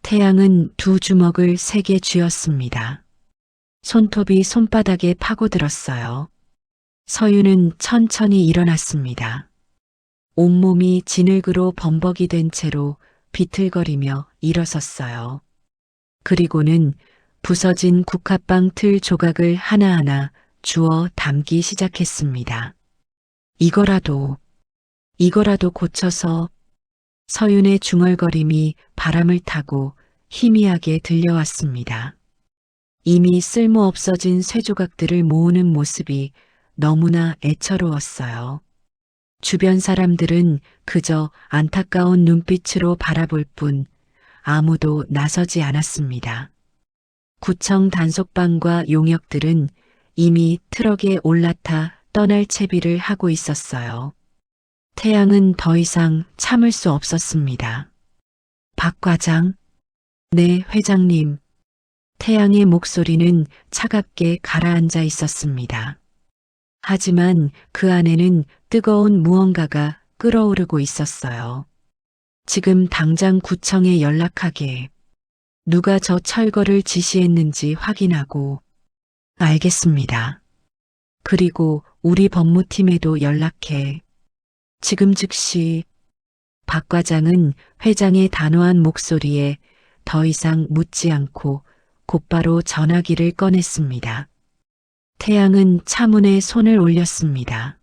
태양은 두 주먹을 세게 쥐었습니다. 손톱이 손바닥에 파고들었어요. 서윤은 천천히 일어났습니다. 온몸이 진흙으로 범벅이 된 채로 비틀거리며 일어섰어요. 그리고는 부서진 국화빵 틀 조각을 하나하나 주워 담기 시작했습니다. 이거라도 고쳐서. 서윤의 중얼거림이 바람을 타고 희미하게 들려왔습니다. 이미 쓸모없어진 쇠조각들을 모으는 모습이 너무나 애처로웠어요. 주변 사람들은 그저 안타까운 눈빛으로 바라볼 뿐 아무도 나서지 않았습니다. 구청 단속반과 용역들은 이미 트럭에 올라타 떠날 채비를 하고 있었어요. 태양은 더 이상 참을 수 없었습니다. 박 과장. 네, 회장님. 태양의 목소리는 차갑게 가라앉아 있었습니다. 하지만 그 안에는 뜨거운 무언가가 끓어오르고 있었어요. 지금 당장 구청에 연락하게. 누가 저 철거를 지시했는지 확인하고. 알겠습니다. 그리고 우리 법무팀에도 연락해. 지금 즉시. 박 과장은 회장의 단호한 목소리에 더 이상 묻지 않고 곧바로 전화기를 꺼냈습니다. 태양은 차문에 손을 올렸습니다.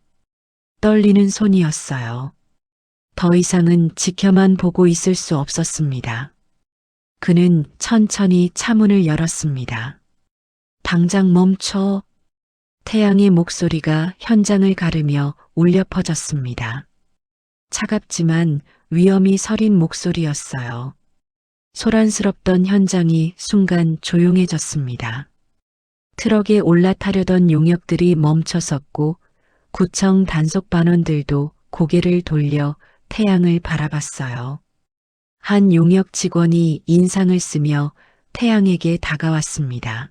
떨리는 손이었어요. 더 이상은 지켜만 보고 있을 수 없었습니다. 그는 천천히 차문을 열었습니다. 당장 멈춰. 태양의 목소리가 현장을 가르며 울려 퍼졌습니다. 차갑지만 위험이 서린 목소리였어요. 소란스럽던 현장이 순간 조용해졌습니다. 트럭에 올라타려던 용역들이 멈춰섰고 구청 단속 반원들도 고개를 돌려 태양을 바라봤어요. 한 용역 직원이 인상을 쓰며 태양에게 다가왔습니다.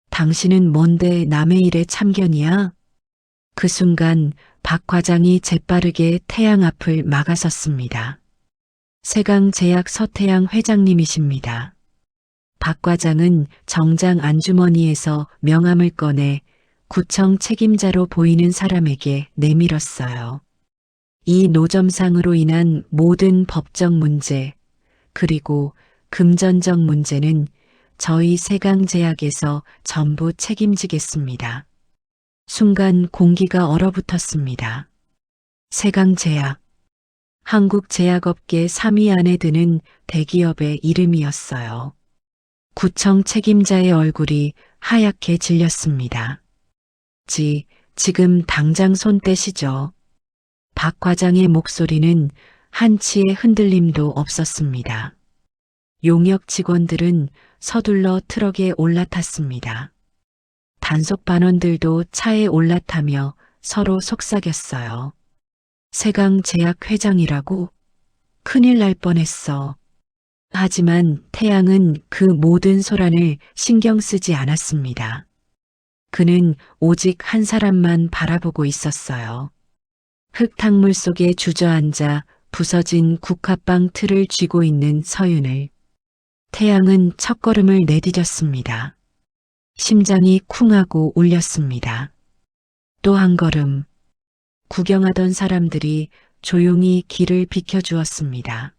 당신은 뭔데 남의 일에 참견이야? 그 순간 박 과장이 재빠르게 태양 앞을 막아섰습니다. 세강제약 서태양 회장님이십니다. 박 과장은 정장 안주머니에서 명함을 꺼내 구청 책임자로 보이는 사람에게 내밀었어요. 이 노점상으로 인한 모든 법적 문제, 그리고 금전적 문제는 저희 세강제약에서 전부 책임지겠습니다. 순간 공기가 얼어붙었습니다. 세강제약, 한국 제약업계 3위 안에 드는 대기업의 이름이었어요. 구청 책임자의 얼굴이 하얗게 질렸습니다. 지금 당장 손 떼시죠. 박 과장의 목소리는 한치의 흔들림도 없었습니다. 용역 직원들은 서둘러 트럭에 올라탔습니다. 단속 반원들도 차에 올라타며 서로 속삭였어요. 세강제약 회장이라고? 큰일 날 뻔했어. 하지만 태양은 그 모든 소란을 신경 쓰지 않았습니다. 그는 오직 한 사람만 바라보고 있었어요. 흙탕물 속에 주저앉아 부서진 국화빵 틀을 쥐고 있는 서윤을. 태양은 첫걸음을 내디뎠습니다. 심장이 쿵하고 울렸습니다. 또 한 걸음. 구경하던 사람들이 조용히 길을 비켜주었습니다.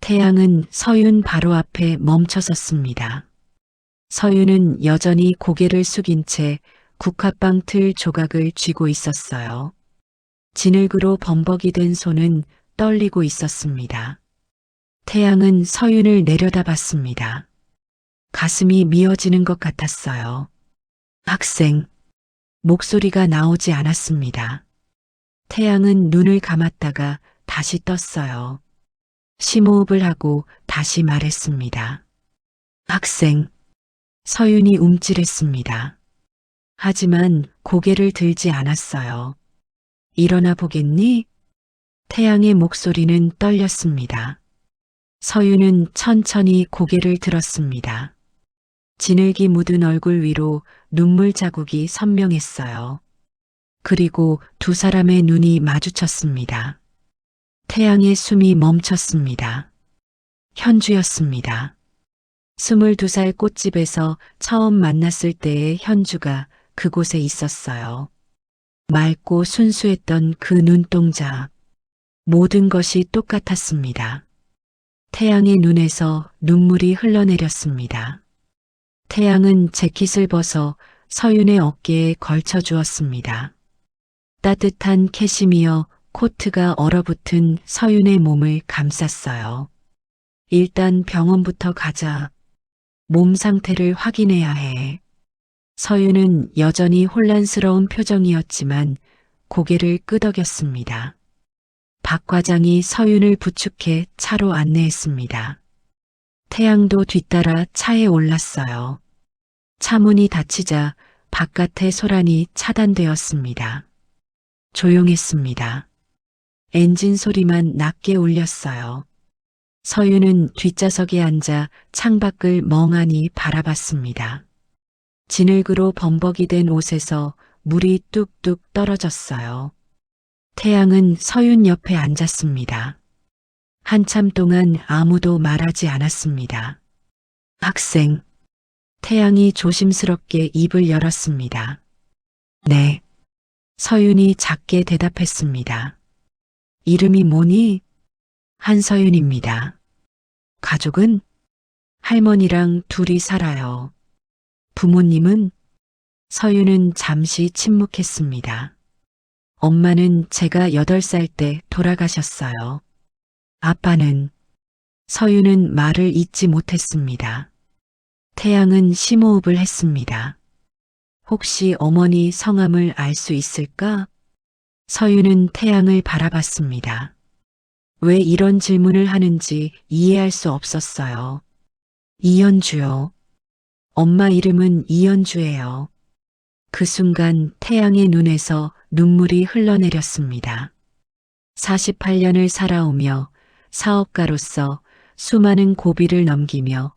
태양은 서윤 바로 앞에 멈춰섰습니다. 서윤은 여전히 고개를 숙인 채 국화빵 틀 조각을 쥐고 있었어요. 진흙으로 범벅이 된 손은 떨리고 있었습니다. 태양은 서윤을 내려다봤습니다. 가슴이 미어지는 것 같았어요. 학생. 목소리가 나오지 않았습니다. 태양은 눈을 감았다가 다시 떴어요. 심호흡을 하고 다시 말했습니다. 학생. 서윤이 움찔했습니다. 하지만 고개를 들지 않았어요. 일어나 보겠니? 태양의 목소리는 떨렸습니다. 서윤은 천천히 고개를 들었습니다. 진흙이 묻은 얼굴 위로 눈물 자국이 선명했어요. 그리고 두 사람의 눈이 마주쳤습니다. 태양의 숨이 멈췄습니다. 현주였습니다. 22살 꽃집에서 처음 만났을 때의 현주가 그곳에 있었어요. 맑고 순수했던 그 눈동자. 모든 것이 똑같았습니다. 태양의 눈에서 눈물이 흘러내렸습니다. 태양은 재킷을 벗어 서윤의 어깨에 걸쳐 주었습니다. 따뜻한 캐시미어 코트가 얼어붙은 서윤의 몸을 감쌌어요. 일단 병원부터 가자. 몸 상태를 확인해야 해. 서윤은 여전히 혼란스러운 표정이었지만 고개를 끄덕였습니다. 박 과장이 서윤을 부축해 차로 안내했습니다. 태양도 뒤따라 차에 올랐어요. 차문이 닫히자 바깥의 소란이 차단되었습니다. 조용했습니다. 엔진 소리만 낮게 울렸어요. 서윤은 뒷좌석에 앉아 창밖을 멍하니 바라봤습니다. 진흙으로 범벅이 된 옷에서 물이 뚝뚝 떨어졌어요. 태양은 서윤 옆에 앉았습니다. 한참 동안 아무도 말하지 않았습니다. 학생. 태양이 조심스럽게 입을 열었습니다. 네. 서윤이 작게 대답했습니다. 이름이 뭐니? 한서윤입니다. 가족은? 할머니랑 둘이 살아요. 부모님은? 서유는 잠시 침묵했습니다. 엄마는 제가 8살 때 돌아가셨어요. 아빠는? 서유는 말을 잇지 못했습니다. 태양은 심호흡을 했습니다. 혹시 어머니 성함을 알 수 있을까? 서유는 태양을 바라봤습니다. 왜 이런 질문을 하는지 이해할 수 없었어요. 이연주요. 엄마 이름은 이연주예요. 그 순간 태양의 눈에서 눈물이 흘러내렸습니다. 48년을 살아오며 사업가로서 수많은 고비를 넘기며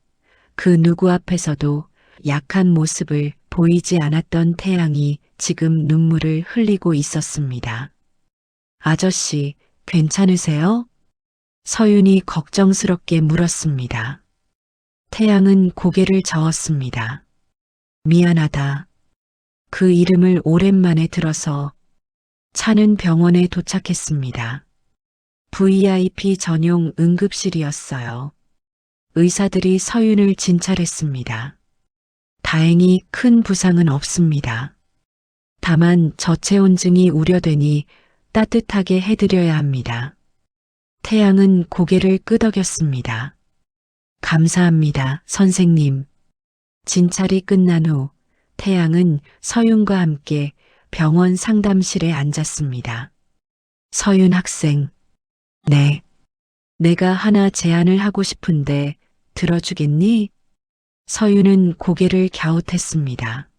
그 누구 앞에서도 약한 모습을 보이지 않았던 태양이 지금 눈물을 흘리고 있었습니다. 아저씨, 괜찮으세요? 서윤이 걱정스럽게 물었습니다. 태양은 고개를 저었습니다. 미안하다. 그 이름을 오랜만에 들어서. 차는 병원에 도착했습니다. VIP 전용 응급실이었어요. 의사들이 서윤을 진찰했습니다. 다행히 큰 부상은 없습니다. 다만 저체온증이 우려되니 따뜻하게 해드려야 합니다. 태양은 고개를 끄덕였습니다. 감사합니다, 선생님. 진찰이 끝난 후 태양은 서윤과 함께 병원 상담실에 앉았습니다. 서윤 학생. 네. 내가 하나 제안을 하고 싶은데 들어주겠니? 서윤은 고개를 갸웃했습니다.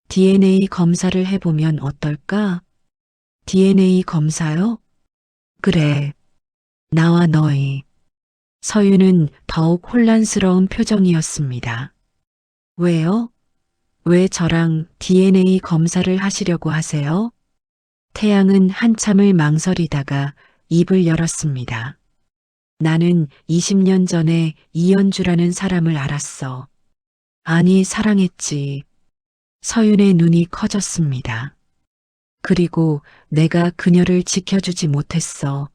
DNA 검사를 해보면 어떨까? DNA 검사요? 그래. 나와 너희. 서윤은 더욱 혼란스러운 표정이었습니다. 왜요? 왜 저랑 DNA 검사를 하시려고 하세요? 태양은 한참을 망설이다가 입을 열었습니다. 나는 20년 전에 이연주라는 사람을 알았어. 아니, 사랑했지. 서윤의 눈이 커졌습니다. 그리고 내가 그녀를 지켜주지 못했어.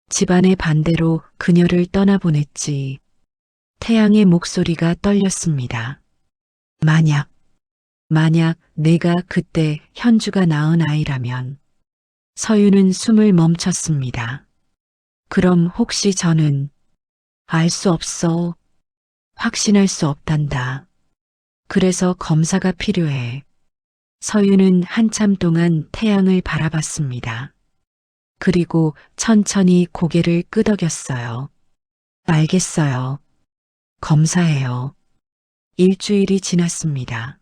집안의 반대로 그녀를 떠나보냈지. 태양의 목소리가 떨렸습니다. 만약 내가 그때 현주가 낳은 아이라면. 서윤은 숨을 멈췄습니다. 그럼 혹시 저는? 알 수 없어. 확신할 수 없단다. 그래서 검사가 필요해. 서윤은 한참 동안 태양을 바라봤습니다. 그리고 천천히 고개를 끄덕였어요. 알겠어요. 검사해요. 일주일이 지났습니다.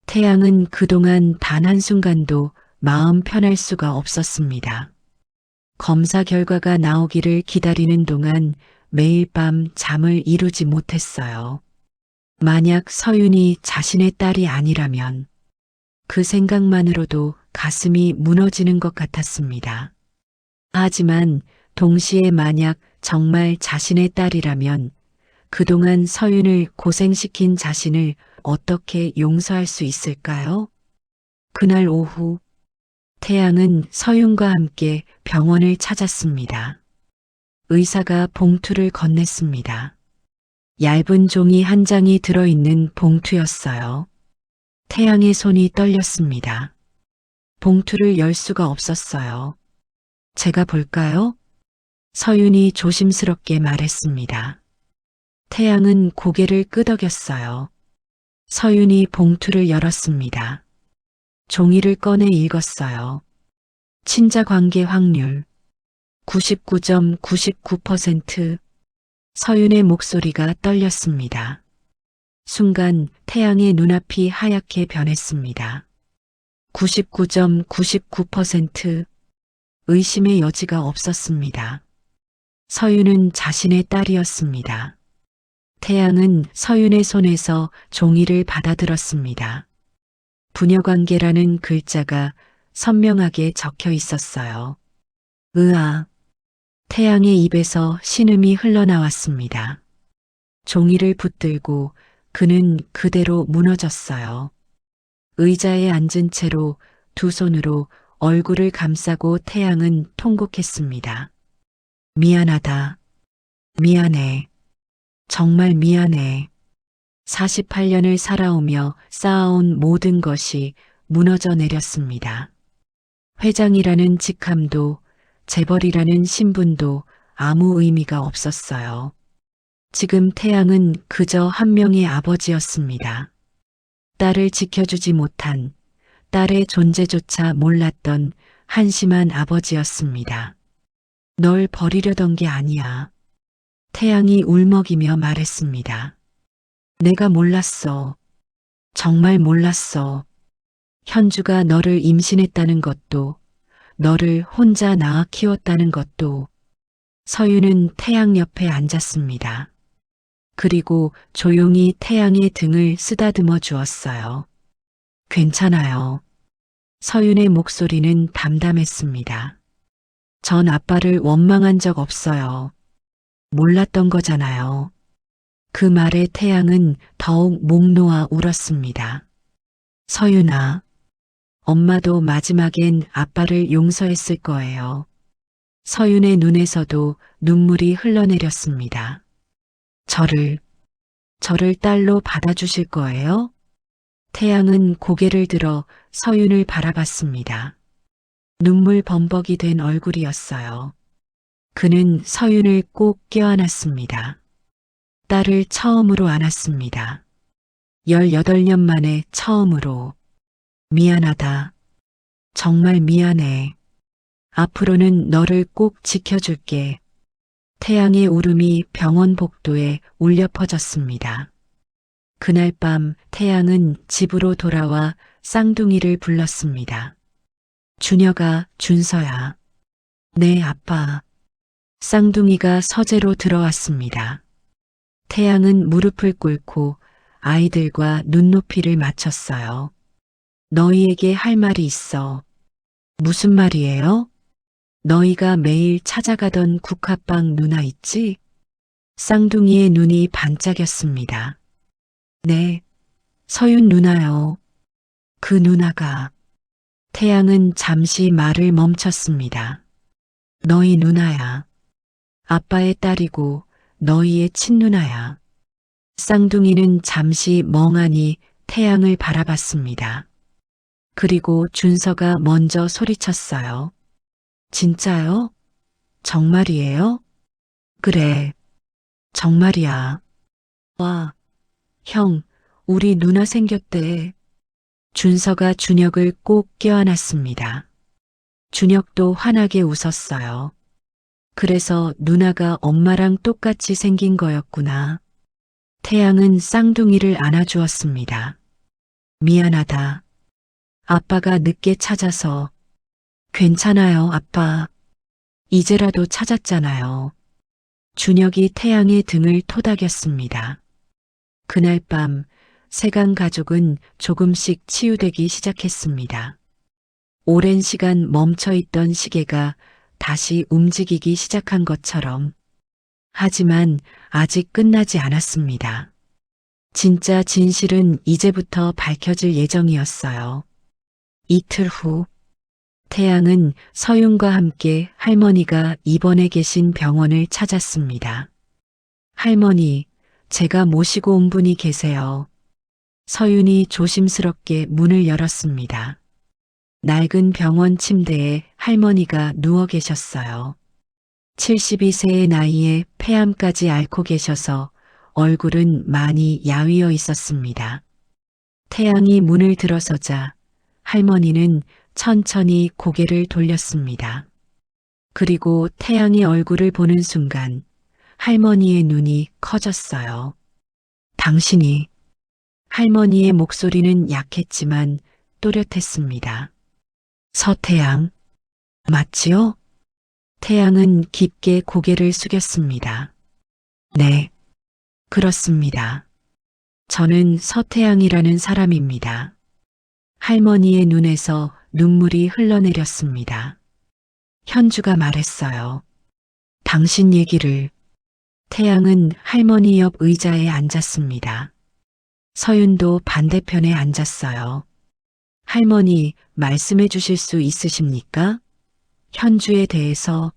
태양은 그동안 단 한순간도 마음 편할 수가 없었습니다. 검사 결과가 나오기를 기다리는 동안 매일 밤 잠을 이루지 못했어요. 만약 서윤이 자신의 딸이 아니라면 그 생각만으로도 가슴이 무너지는 것 같았습니다. 하지만 동시에 만약 정말 자신의 딸이라면 그동안 서윤을 고생시킨 자신을 어떻게 용서할 수 있을까요? 그날 오후 태양은 서윤과 함께 병원을 찾았습니다. 의사가 봉투를 건넸습니다. 얇은 종이 한 장이 들어있는 봉투였어요. 태양의 손이 떨렸습니다. 봉투를 열 수가 없었어요. 제가 볼까요? 서윤이 조심스럽게 말했습니다. 태양은 고개를 끄덕였어요. 서윤이 봉투를 열었습니다. 종이를 꺼내 읽었어요. 친자 관계 확률 99.99%. 서윤의 목소리가 떨렸습니다. 순간 태양의 눈앞이 하얗게 변했습니다. 99.99%. 의심의 여지가 없었습니다. 서윤은 자신의 딸이었습니다. 태양은 서윤의 손에서 종이를 받아들었습니다. 부녀관계라는 글자가 선명하게 적혀 있었어요. 으아. 태양의 입에서 신음이 흘러나왔습니다. 종이를 붙들고 그는 그대로 무너졌어요. 의자에 앉은 채로 두 손으로 얼굴을 감싸고 태양은 통곡했습니다. 미안하다. 미안해. 정말 미안해. 48년을 살아오며 쌓아온 모든 것이 무너져 내렸습니다. 회장이라는 직함도 재벌이라는 신분도 아무 의미가 없었어요. 지금 태양은 그저 한 명의 아버지였습니다. 딸을 지켜주지 못한, 딸의 존재조차 몰랐던 한심한 아버지였습니다. 널 버리려던 게 아니야. 태양이 울먹이며 말했습니다. 내가 몰랐어. 정말 몰랐어. 현주가 너를 임신했다는 것도, 너를 혼자 낳아 키웠다는 것도. 서유는 태양 옆에 앉았습니다. 그리고 조용히 태양의 등을 쓰다듬어 주었어요. 괜찮아요. 서윤의 목소리는 담담했습니다. 전 아빠를 원망한 적 없어요. 몰랐던 거잖아요. 그 말에 태양은 더욱 목 놓아 울었습니다. 서윤아, 엄마도 마지막엔 아빠를 용서했을 거예요. 서윤의 눈에서도 눈물이 흘러내렸습니다. 저를 딸로 받아주실 거예요? 태양은 고개를 들어 서윤을 바라봤습니다. 눈물 범벅이 된 얼굴이었어요. 그는 서윤을 꼭 껴안았습니다. 딸을 처음으로 안았습니다. 18년 만에 처음으로. 미안하다. 정말 미안해. 앞으로는 너를 꼭 지켜줄게. 태양의 울음이 병원 복도에 울려 퍼졌습니다. 그날 밤 태양은 집으로 돌아와 쌍둥이를 불렀습니다. 준혁아, 준서야. 네, 아빠. 쌍둥이가 서재로 들어왔습니다. 태양은 무릎을 꿇고 아이들과 눈높이를 맞췄어요. 너희에게 할 말이 있어. 무슨 말이에요? 너희가 매일 찾아가던 국화빵 누나 있지? 쌍둥이의 눈이 반짝였습니다. 네, 서윤 누나요. 그 누나가. 태양은 잠시 말을 멈췄습니다. 너희 누나야. 아빠의 딸이고 너희의 친누나야. 쌍둥이는 잠시 멍하니 태양을 바라봤습니다. 그리고 준서가 먼저 소리쳤어요. 진짜요? 정말이에요? 그래, 정말이야. 와, 형, 우리 누나 생겼대. 준서가 준혁을 꼭 껴안았습니다. 준혁도 환하게 웃었어요. 그래서 누나가 엄마랑 똑같이 생긴 거였구나. 태양은 쌍둥이를 안아주었습니다. 미안하다. 아빠가 늦게 찾아서. 괜찮아요, 아빠. 이제라도 찾았잖아요. 준혁이 태양의 등을 토닥였습니다. 그날 밤 세강 가족은 조금씩 치유되기 시작했습니다. 오랜 시간 멈춰있던 시계가 다시 움직이기 시작한 것처럼. 하지만 아직 끝나지 않았습니다. 진짜 진실은 이제부터 밝혀질 예정이었어요. 이틀 후 태양은 서윤과 함께 할머니가 입원해 계신 병원을 찾았습니다. 할머니, 제가 모시고 온 분이 계세요. 서윤이 조심스럽게 문을 열었습니다. 낡은 병원 침대에 할머니가 누워 계셨어요. 72세의 나이에 폐암까지 앓고 계셔서 얼굴은 많이 야위어 있었습니다. 태양이 문을 들어서자 할머니는 천천히 고개를 돌렸습니다. 그리고 태양의 얼굴을 보는 순간 할머니의 눈이 커졌어요. 당신이. 할머니의 목소리는 약했지만 또렷했습니다. 서태양. 맞지요? 태양은 깊게 고개를 숙였습니다. 네, 그렇습니다. 저는 서태양이라는 사람입니다. 할머니의 눈에서 눈물이 흘러내렸습니다. 현주가 말했어요. 당신 얘기를. 태양은 할머니 옆 의자에 앉았습니다. 서윤도 반대편에 앉았어요. 할머니, 말씀해 주실 수 있으십니까? 현주에 대해서.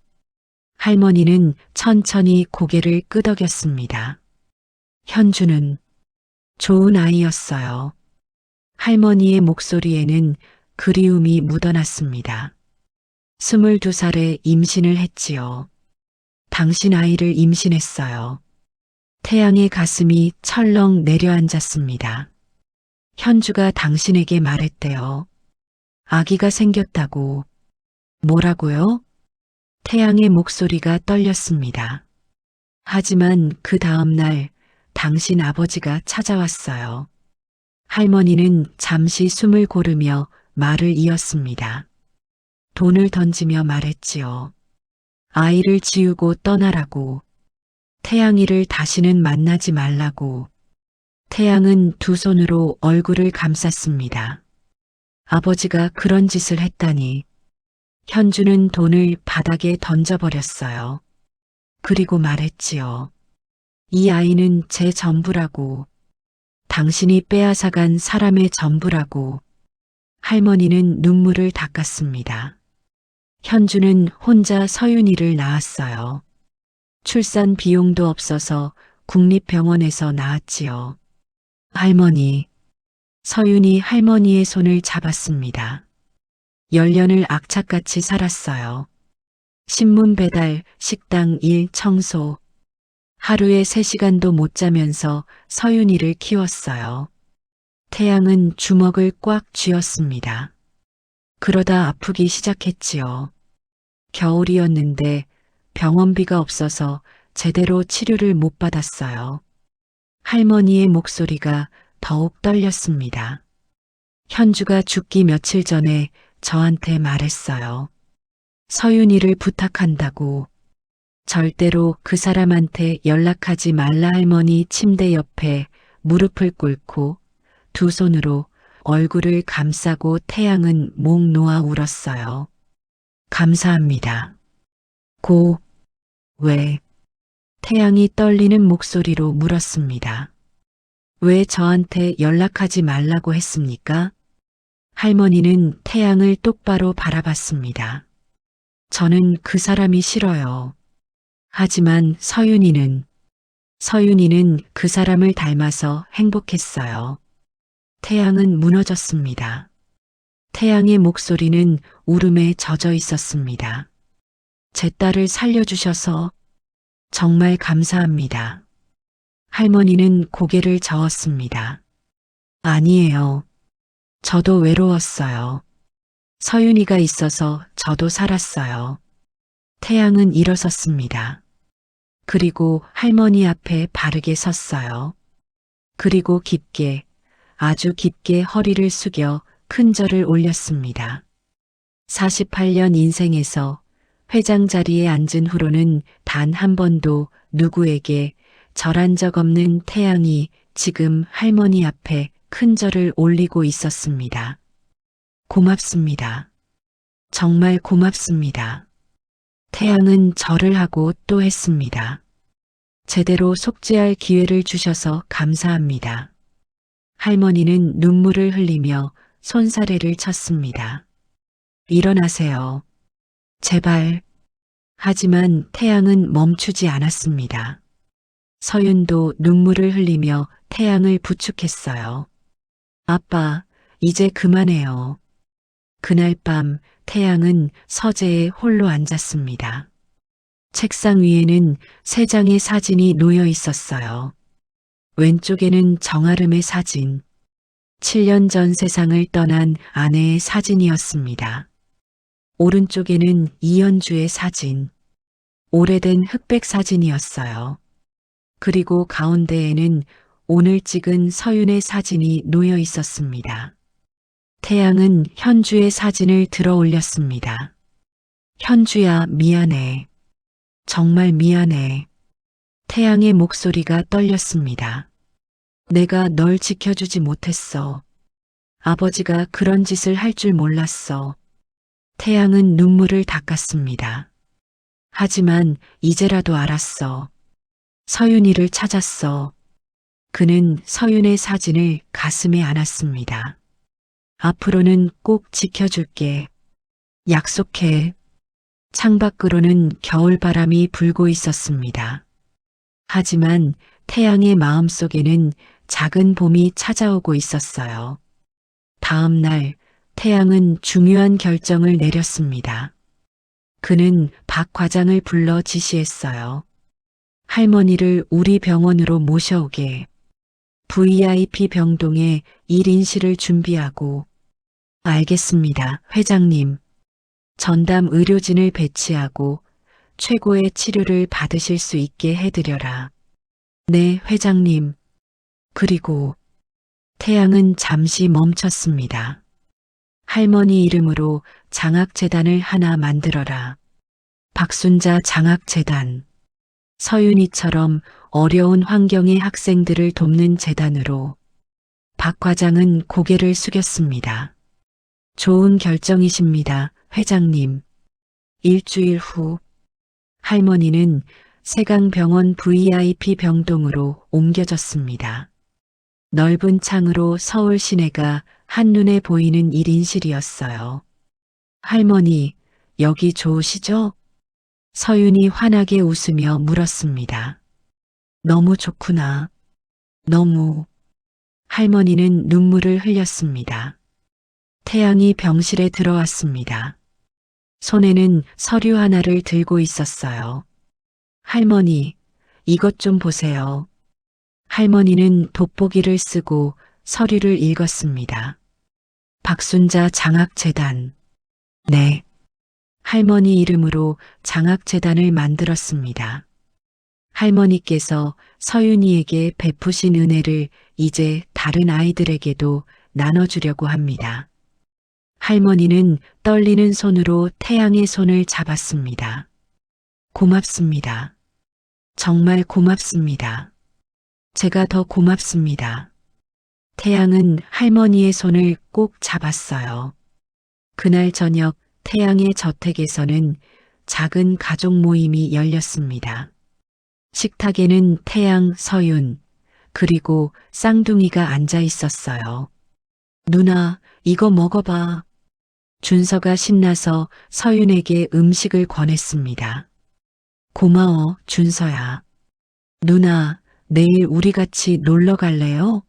할머니는 천천히 고개를 끄덕였습니다. 현주는 좋은 아이였어요. 할머니의 목소리에는 그리움이 묻어났습니다. 22살에 임신을 했지요. 당신 아이를 임신했어요. 태양의 가슴이 철렁 내려앉았습니다. 현주가 당신에게 말했대요. 아기가 생겼다고. 뭐라고요? 태양의 목소리가 떨렸습니다. 하지만 그 다음 날 당신 아버지가 찾아왔어요. 할머니는 잠시 숨을 고르며 말을 이었습니다. 돈을 던지며 말했지요. 아이를 지우고 떠나라고. 태양이를 다시는 만나지 말라고. 태양은 두 손으로 얼굴을 감쌌습니다. 아버지가 그런 짓을 했다니. 현주는 돈을 바닥에 던져버렸어요. 그리고 말했지요. 이 아이는 제 전부라고. 당신이 빼앗아간 사람의 전부라고. 할머니는 눈물을 닦았습니다. 현주는 혼자 서윤이를 낳았어요. 출산 비용도 없어서 국립병원에서 낳았지요. 할머니. 서윤이 할머니의 손을 잡았습니다. 10년을 악착같이 살았어요. 신문 배달, 식당 일, 청소. 하루에 3시간도 못 자면서 서윤이를 키웠어요. 태양은 주먹을 꽉 쥐었습니다. 그러다 아프기 시작했지요. 겨울이었는데 병원비가 없어서 제대로 치료를 못 받았어요. 할머니의 목소리가 더욱 떨렸습니다. 현주가 죽기 며칠 전에 저한테 말했어요. 서윤이를 부탁한다고. 절대로 그 사람한테 연락하지 말라. 할머니 침대 옆에 무릎을 꿇고 두 손으로 얼굴을 감싸고 태양은 목 놓아 울었어요. 감사합니다. 왜? 태양이 떨리는 목소리로 물었습니다. 왜 저한테 연락하지 말라고 했습니까? 할머니는 태양을 똑바로 바라봤습니다. 저는 그 사람이 싫어요. 하지만 서윤이는 그 사람을 닮아서 행복했어요. 태양은 무너졌습니다. 태양의 목소리는 울음에 젖어 있었습니다. 제 딸을 살려주셔서 정말 감사합니다. 할머니는 고개를 저었습니다. 아니에요. 저도 외로웠어요. 서윤이가 있어서 저도 살았어요. 태양은 일어섰습니다. 그리고 할머니 앞에 바르게 섰어요. 그리고 깊게, 아주 깊게 허리를 숙여 큰 절을 올렸습니다. 48년 인생에서 회장 자리에 앉은 후로는 단 한 번도 누구에게 절한 적 없는 태양이 지금 할머니 앞에 큰 절을 올리고 있었습니다. 고맙습니다. 정말 고맙습니다. 태양은 절을 하고 또 했습니다. 제대로 속죄할 기회를 주셔서 감사합니다. 할머니는 눈물을 흘리며 손사래를 쳤습니다. 일어나세요. 제발. 하지만 태양은 멈추지 않았습니다. 서윤도 눈물을 흘리며 태양을 부축했어요. 아빠, 이제 그만해요. 그날 밤 태양은 서재에 홀로 앉았습니다. 책상 위에는 3장의 사진이 놓여 있었어요. 왼쪽에는 정아름의 사진, 7년 전 세상을 떠난 아내의 사진이었습니다. 오른쪽에는 이현주의 사진, 오래된 흑백 사진이었어요. 그리고 가운데에는 오늘 찍은 서윤의 사진이 놓여 있었습니다. 태양은 현주의 사진을 들어 올렸습니다. 현주야, 미안해. 정말 미안해. 태양의 목소리가 떨렸습니다. 내가 널 지켜주지 못했어. 아버지가 그런 짓을 할 줄 몰랐어. 태양은 눈물을 닦았습니다. 하지만 이제라도 알았어. 서윤이를 찾았어. 그는 서윤의 사진을 가슴에 안았습니다. 앞으로는 꼭 지켜줄게. 약속해. 창밖으로는 겨울바람이 불고 있었습니다. 하지만 태양의 마음속에는 작은 봄이 찾아오고 있었어요. 다음 날 태양은 중요한 결정을 내렸습니다. 그는 박 과장을 불러 지시했어요. 할머니를 우리 병원으로 모셔오게. VIP 병동에 1인실을 준비하고. 알겠습니다, 회장님. 전담 의료진을 배치하고 최고의 치료를 받으실 수 있게 해드려라. 네, 회장님. 그리고 태양은 잠시 멈췄습니다. 할머니 이름으로 장학재단을 하나 만들어라. 박순자 장학재단. 서윤이처럼 어려운 환경의 학생들을 돕는 재단으로. 박 과장은 고개를 숙였습니다. 좋은 결정이십니다, 회장님. 일주일 후 할머니는 세강병원 VIP 병동으로 옮겨졌습니다. 넓은 창으로 서울 시내가 한눈에 보이는 1인실이었어요. 할머니, 여기 좋으시죠? 서윤이 환하게 웃으며 물었습니다. 너무 좋구나. 너무. 할머니는 눈물을 흘렸습니다. 태양이 병실에 들어왔습니다. 손에는 서류 하나를 들고 있었어요. 할머니, 이것 좀 보세요. 할머니는 돋보기를 쓰고 서류를 읽었습니다. 박순자 장학재단. 네. 할머니 이름으로 장학재단을 만들었습니다. 할머니께서 서윤이에게 베푸신 은혜를 이제 다른 아이들에게도 나눠주려고 합니다. 할머니는 떨리는 손으로 태양의 손을 잡았습니다. 고맙습니다. 정말 고맙습니다. 제가 더 고맙습니다. 태양은 할머니의 손을 꼭 잡았어요. 그날 저녁 태양의 저택에서는 작은 가족 모임이 열렸습니다. 식탁에는 태양, 서윤, 그리고 쌍둥이가 앉아 있었어요. 누나, 이거 먹어봐. 준서가 신나서 서윤에게 음식을 권했습니다. 고마워, 준서야. 누나, 내일 우리 같이 놀러 갈래요?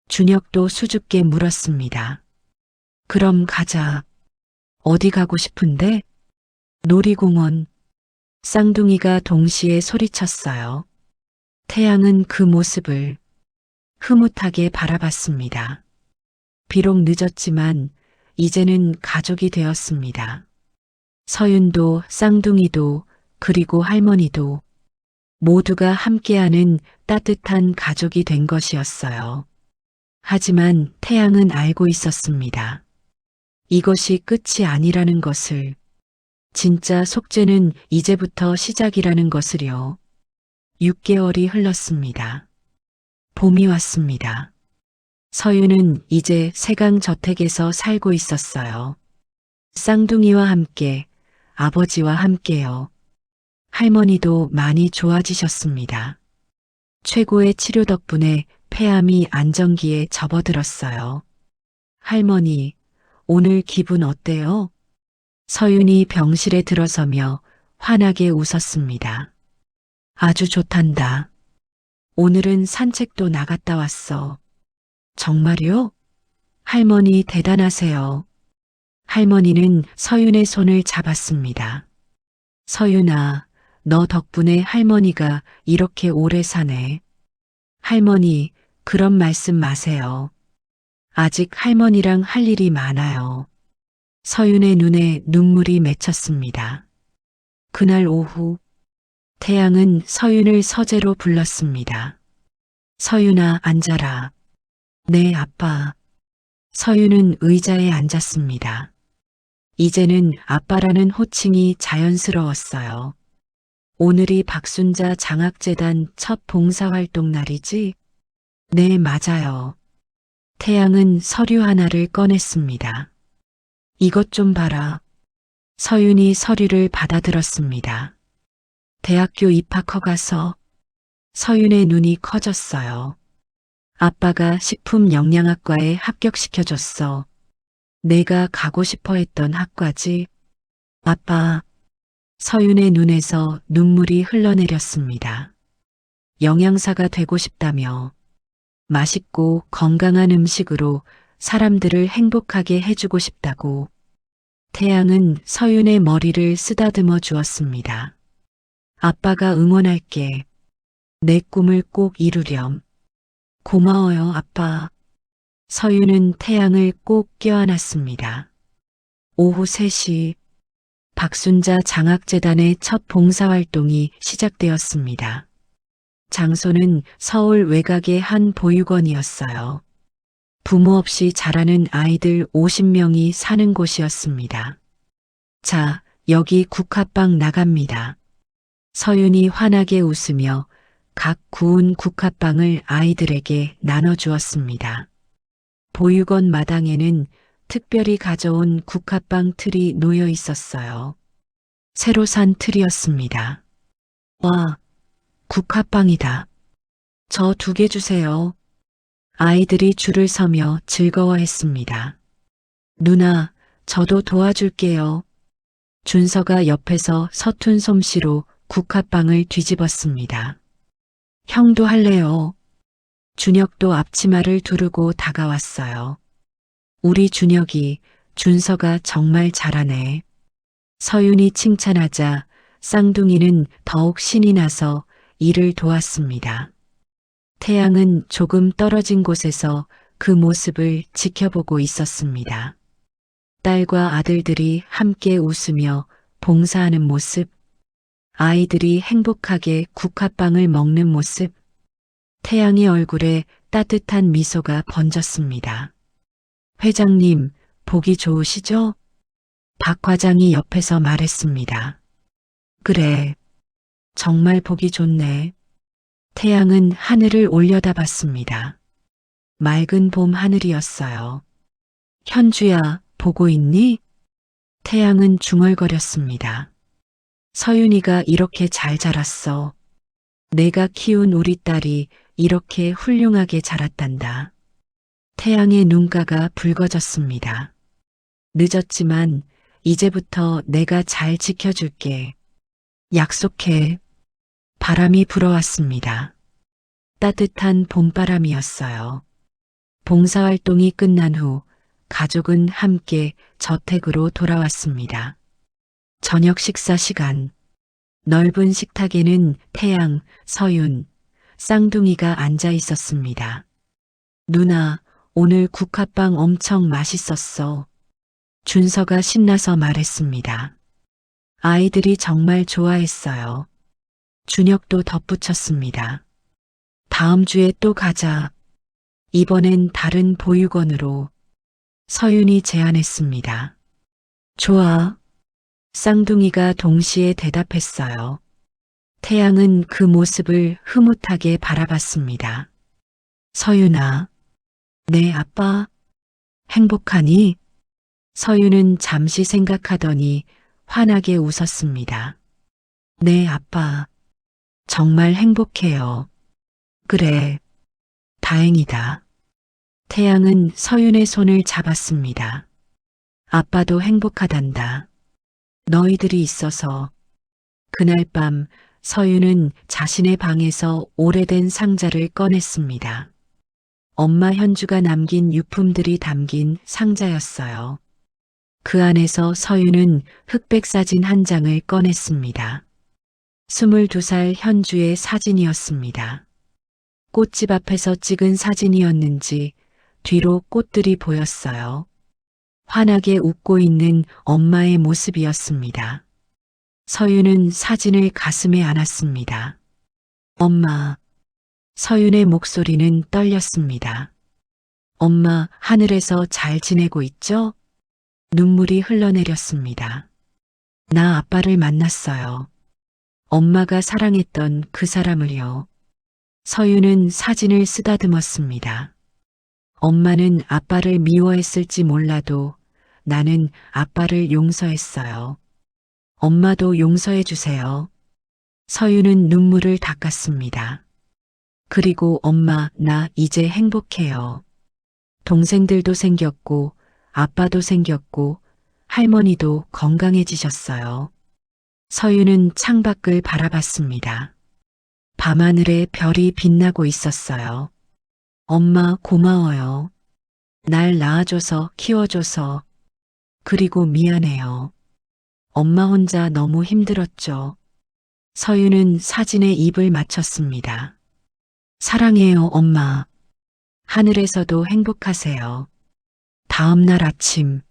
준혁도 수줍게 물었습니다. 그럼 가자. 어디 가고 싶은데? 놀이공원. 쌍둥이가 동시에 소리쳤어요. 태양은 그 모습을 흐뭇하게 바라봤습니다. 비록 늦었지만 이제는 가족이 되었습니다. 서윤도 쌍둥이도 그리고 할머니도 모두가 함께하는 따뜻한 가족이 된 것이었어요. 하지만 태양은 알고 있었습니다. 이것이 끝이 아니라는 것을. 진짜 속죄는 이제부터 시작이라는 것을요. 6개월이 흘렀습니다. 봄이 왔습니다. 서윤은 이제 세강 저택에서 살고 있었어요. 쌍둥이와 함께, 아버지와 함께요. 할머니도 많이 좋아지셨습니다. 최고의 치료 덕분에 폐암이 안정기에 접어들었어요. 할머니, 오늘 기분 어때요? 서윤이 병실에 들어서며 환하게 웃었습니다. 아주 좋단다. 오늘은 산책도 나갔다 왔어. 정말요? 할머니 대단하세요. 할머니는 서윤의 손을 잡았습니다. 서윤아, 너 덕분에 할머니가 이렇게 오래 사네. 할머니, 그런 말씀 마세요. 아직 할머니랑 할 일이 많아요. 서윤의 눈에 눈물이 맺혔습니다. 그날 오후, 태양은 서윤을 서재로 불렀습니다. 서윤아, 앉아라. 네, 아빠. 서윤은 의자에 앉았습니다. 이제는 아빠라는 호칭이 자연스러웠어요. 오늘이 박순자 장학재단 첫 봉사활동 날이지? 네, 맞아요. 태양은 서류 하나를 꺼냈습니다. 이것 좀 봐라. 서윤이 서류를 받아들었습니다. 대학교 입학 허가서. 서윤의 눈이 커졌어요. 아빠가 식품영양학과에 합격시켜줬어. 내가 가고 싶어 했던 학과지. 아빠. 서윤의 눈에서 눈물이 흘러내렸습니다. 영양사가 되고 싶다며 맛있고 건강한 음식으로 사람들을 행복하게 해주고 싶다고 태양은 서윤의 머리를 쓰다듬어 주었습니다. 아빠가 응원할게. 내 꿈을 꼭 이루렴. 고마워요, 아빠. 서윤은 태양을 꼭 껴안았습니다. 오후 3시 박순자 장학재단의 첫 봉사활동이 시작되었습니다. 장소는 서울 외곽의 한 보육원이었어요. 부모 없이 자라는 아이들 50명이 사는 곳이었습니다. 자, 여기 국화빵 나갑니다. 서윤이 환하게 웃으며 각 구운 국화빵을 아이들에게 나눠주었습니다. 보육원 마당에는 특별히 가져온 국화빵 틀이 놓여 있었어요. 새로 산 틀이었습니다. 와, 국화빵이다. 저 2개 주세요. 아이들이 줄을 서며 즐거워했습니다. 누나, 저도 도와줄게요. 준서가 옆에서 서툰 솜씨로 국화빵을 뒤집었습니다. 형도 할래요. 준혁도 앞치마를 두르고 다가왔어요. 우리 준혁이, 준서가 정말 잘하네. 서윤이 칭찬하자 쌍둥이는 더욱 신이 나서 일을 도왔습니다. 태양은 조금 떨어진 곳에서 그 모습을 지켜보고 있었습니다. 딸과 아들들이 함께 웃으며 봉사하는 모습, 아이들이 행복하게 국화빵을 먹는 모습, 태양의 얼굴에 따뜻한 미소가 번졌습니다. 회장님, 보기 좋으시죠? 박 과장이 옆에서 말했습니다. 그래, 정말 보기 좋네. 태양은 하늘을 올려다봤습니다. 맑은 봄 하늘이었어요. 현주야, 보고 있니? 태양은 중얼거렸습니다. 서윤이가 이렇게 잘 자랐어. 내가 키운 우리 딸이 이렇게 훌륭하게 자랐단다. 태양의 눈가가 붉어졌습니다. 늦었지만 이제부터 내가 잘 지켜줄게. 약속해. 바람이 불어왔습니다. 따뜻한 봄바람이었어요. 봉사활동이 끝난 후 가족은 함께 저택으로 돌아왔습니다. 저녁 식사 시간. 넓은 식탁에는 태양, 서윤, 쌍둥이가 앉아 있었습니다. 누나, 오늘 국화빵 엄청 맛있었어. 준서가 신나서 말했습니다. 아이들이 정말 좋아했어요. 준혁도 덧붙였습니다. 다음 주에 또 가자. 이번엔 다른 보육원으로. 서윤이 제안했습니다. 좋아. 쌍둥이가 동시에 대답했어요. 태양은 그 모습을 흐뭇하게 바라봤습니다. 서윤아, 네 아빠, 행복하니? 서윤은 잠시 생각하더니 환하게 웃었습니다. 네 아빠, 정말 행복해요. 그래, 다행이다. 태양은 서윤의 손을 잡았습니다. 아빠도 행복하단다. 너희들이 있어서. 그날 밤 서윤은 자신의 방에서 오래된 상자를 꺼냈습니다. 엄마 현주가 남긴 유품들이 담긴 상자였어요. 그 안에서 서윤은 흑백 사진 한 장을 꺼냈습니다. 22살 현주의 사진이었습니다. 꽃집 앞에서 찍은 사진이었는지 뒤로 꽃들이 보였어요. 환하게 웃고 있는 엄마의 모습이었습니다. 서윤은 사진을 가슴에 안았습니다. 엄마. 서윤의 목소리는 떨렸습니다. 엄마, 하늘에서 잘 지내고 있죠? 눈물이 흘러내렸습니다. 나 아빠를 만났어요. 엄마가 사랑했던 그 사람을요. 서윤은 사진을 쓰다듬었습니다. 엄마는 아빠를 미워했을지 몰라도 나는 아빠를 용서했어요. 엄마도 용서해 주세요. 서윤은 눈물을 닦았습니다. 그리고 엄마, 나 이제 행복해요. 동생들도 생겼고, 아빠도 생겼고, 할머니도 건강해지셨어요. 서윤은 창밖을 바라봤습니다. 밤하늘에 별이 빛나고 있었어요. 엄마 고마워요. 날 낳아줘서 키워줘서 그리고 미안해요. 엄마 혼자 너무 힘들었죠. 서유는 사진에 입을 맞췄습니다. 사랑해요, 엄마. 하늘에서도 행복하세요. 다음 날 아침,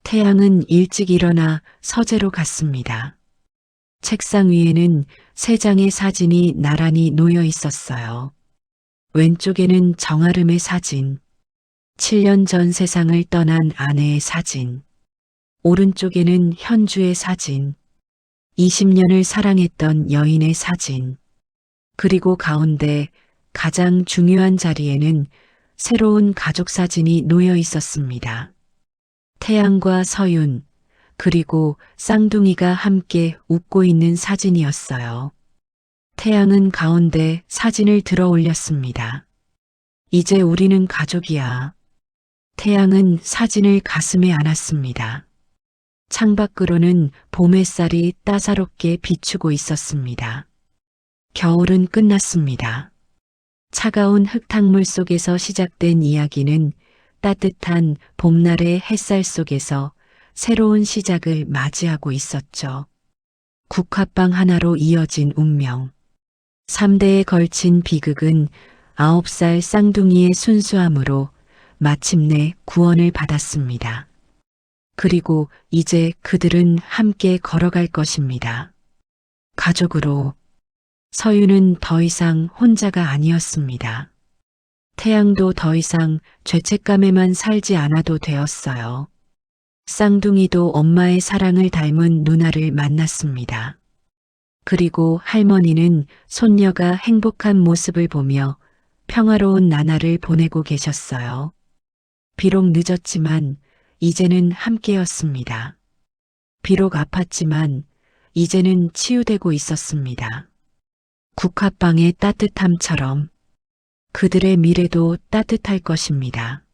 태양은 일찍 일어나 서재로 갔습니다. 책상 위에는 세 장의 사진이 나란히 놓여 있었어요. 왼쪽에는 정아름의 사진, 7년 전 세상을 떠난 아내의 사진, 오른쪽에는 현주의 사진, 20년을 사랑했던 여인의 사진, 그리고 가운데 가장 중요한 자리에는 새로운 가족 사진이 놓여 있었습니다. 태양과 서윤, 그리고 쌍둥이가 함께 웃고 있는 사진이었어요. 태양은 가운데 사진을 들어 올렸습니다. 이제 우리는 가족이야. 태양은 사진을 가슴에 안았습니다. 창밖으로는 봄 햇살이 따사롭게 비추고 있었습니다. 겨울은 끝났습니다. 차가운 흙탕물 속에서 시작된 이야기는 따뜻한 봄날의 햇살 속에서 새로운 시작을 맞이하고 있었죠. 국화빵 하나로 이어진 운명. 3대에 걸친 비극은 9살 쌍둥이의 순수함으로 마침내 구원을 받았습니다. 그리고 이제 그들은 함께 걸어갈 것입니다. 가족으로. 서유는 더 이상 혼자가 아니었습니다. 태양도 더 이상 죄책감에만 살지 않아도 되었어요. 쌍둥이도 엄마의 사랑을 닮은 누나를 만났습니다. 그리고 할머니는 손녀가 행복한 모습을 보며 평화로운 나날을 보내고 계셨어요. 비록 늦었지만 이제는 함께였습니다. 비록 아팠지만 이제는 치유되고 있었습니다. 국화빵의 따뜻함처럼 그들의 미래도 따뜻할 것입니다.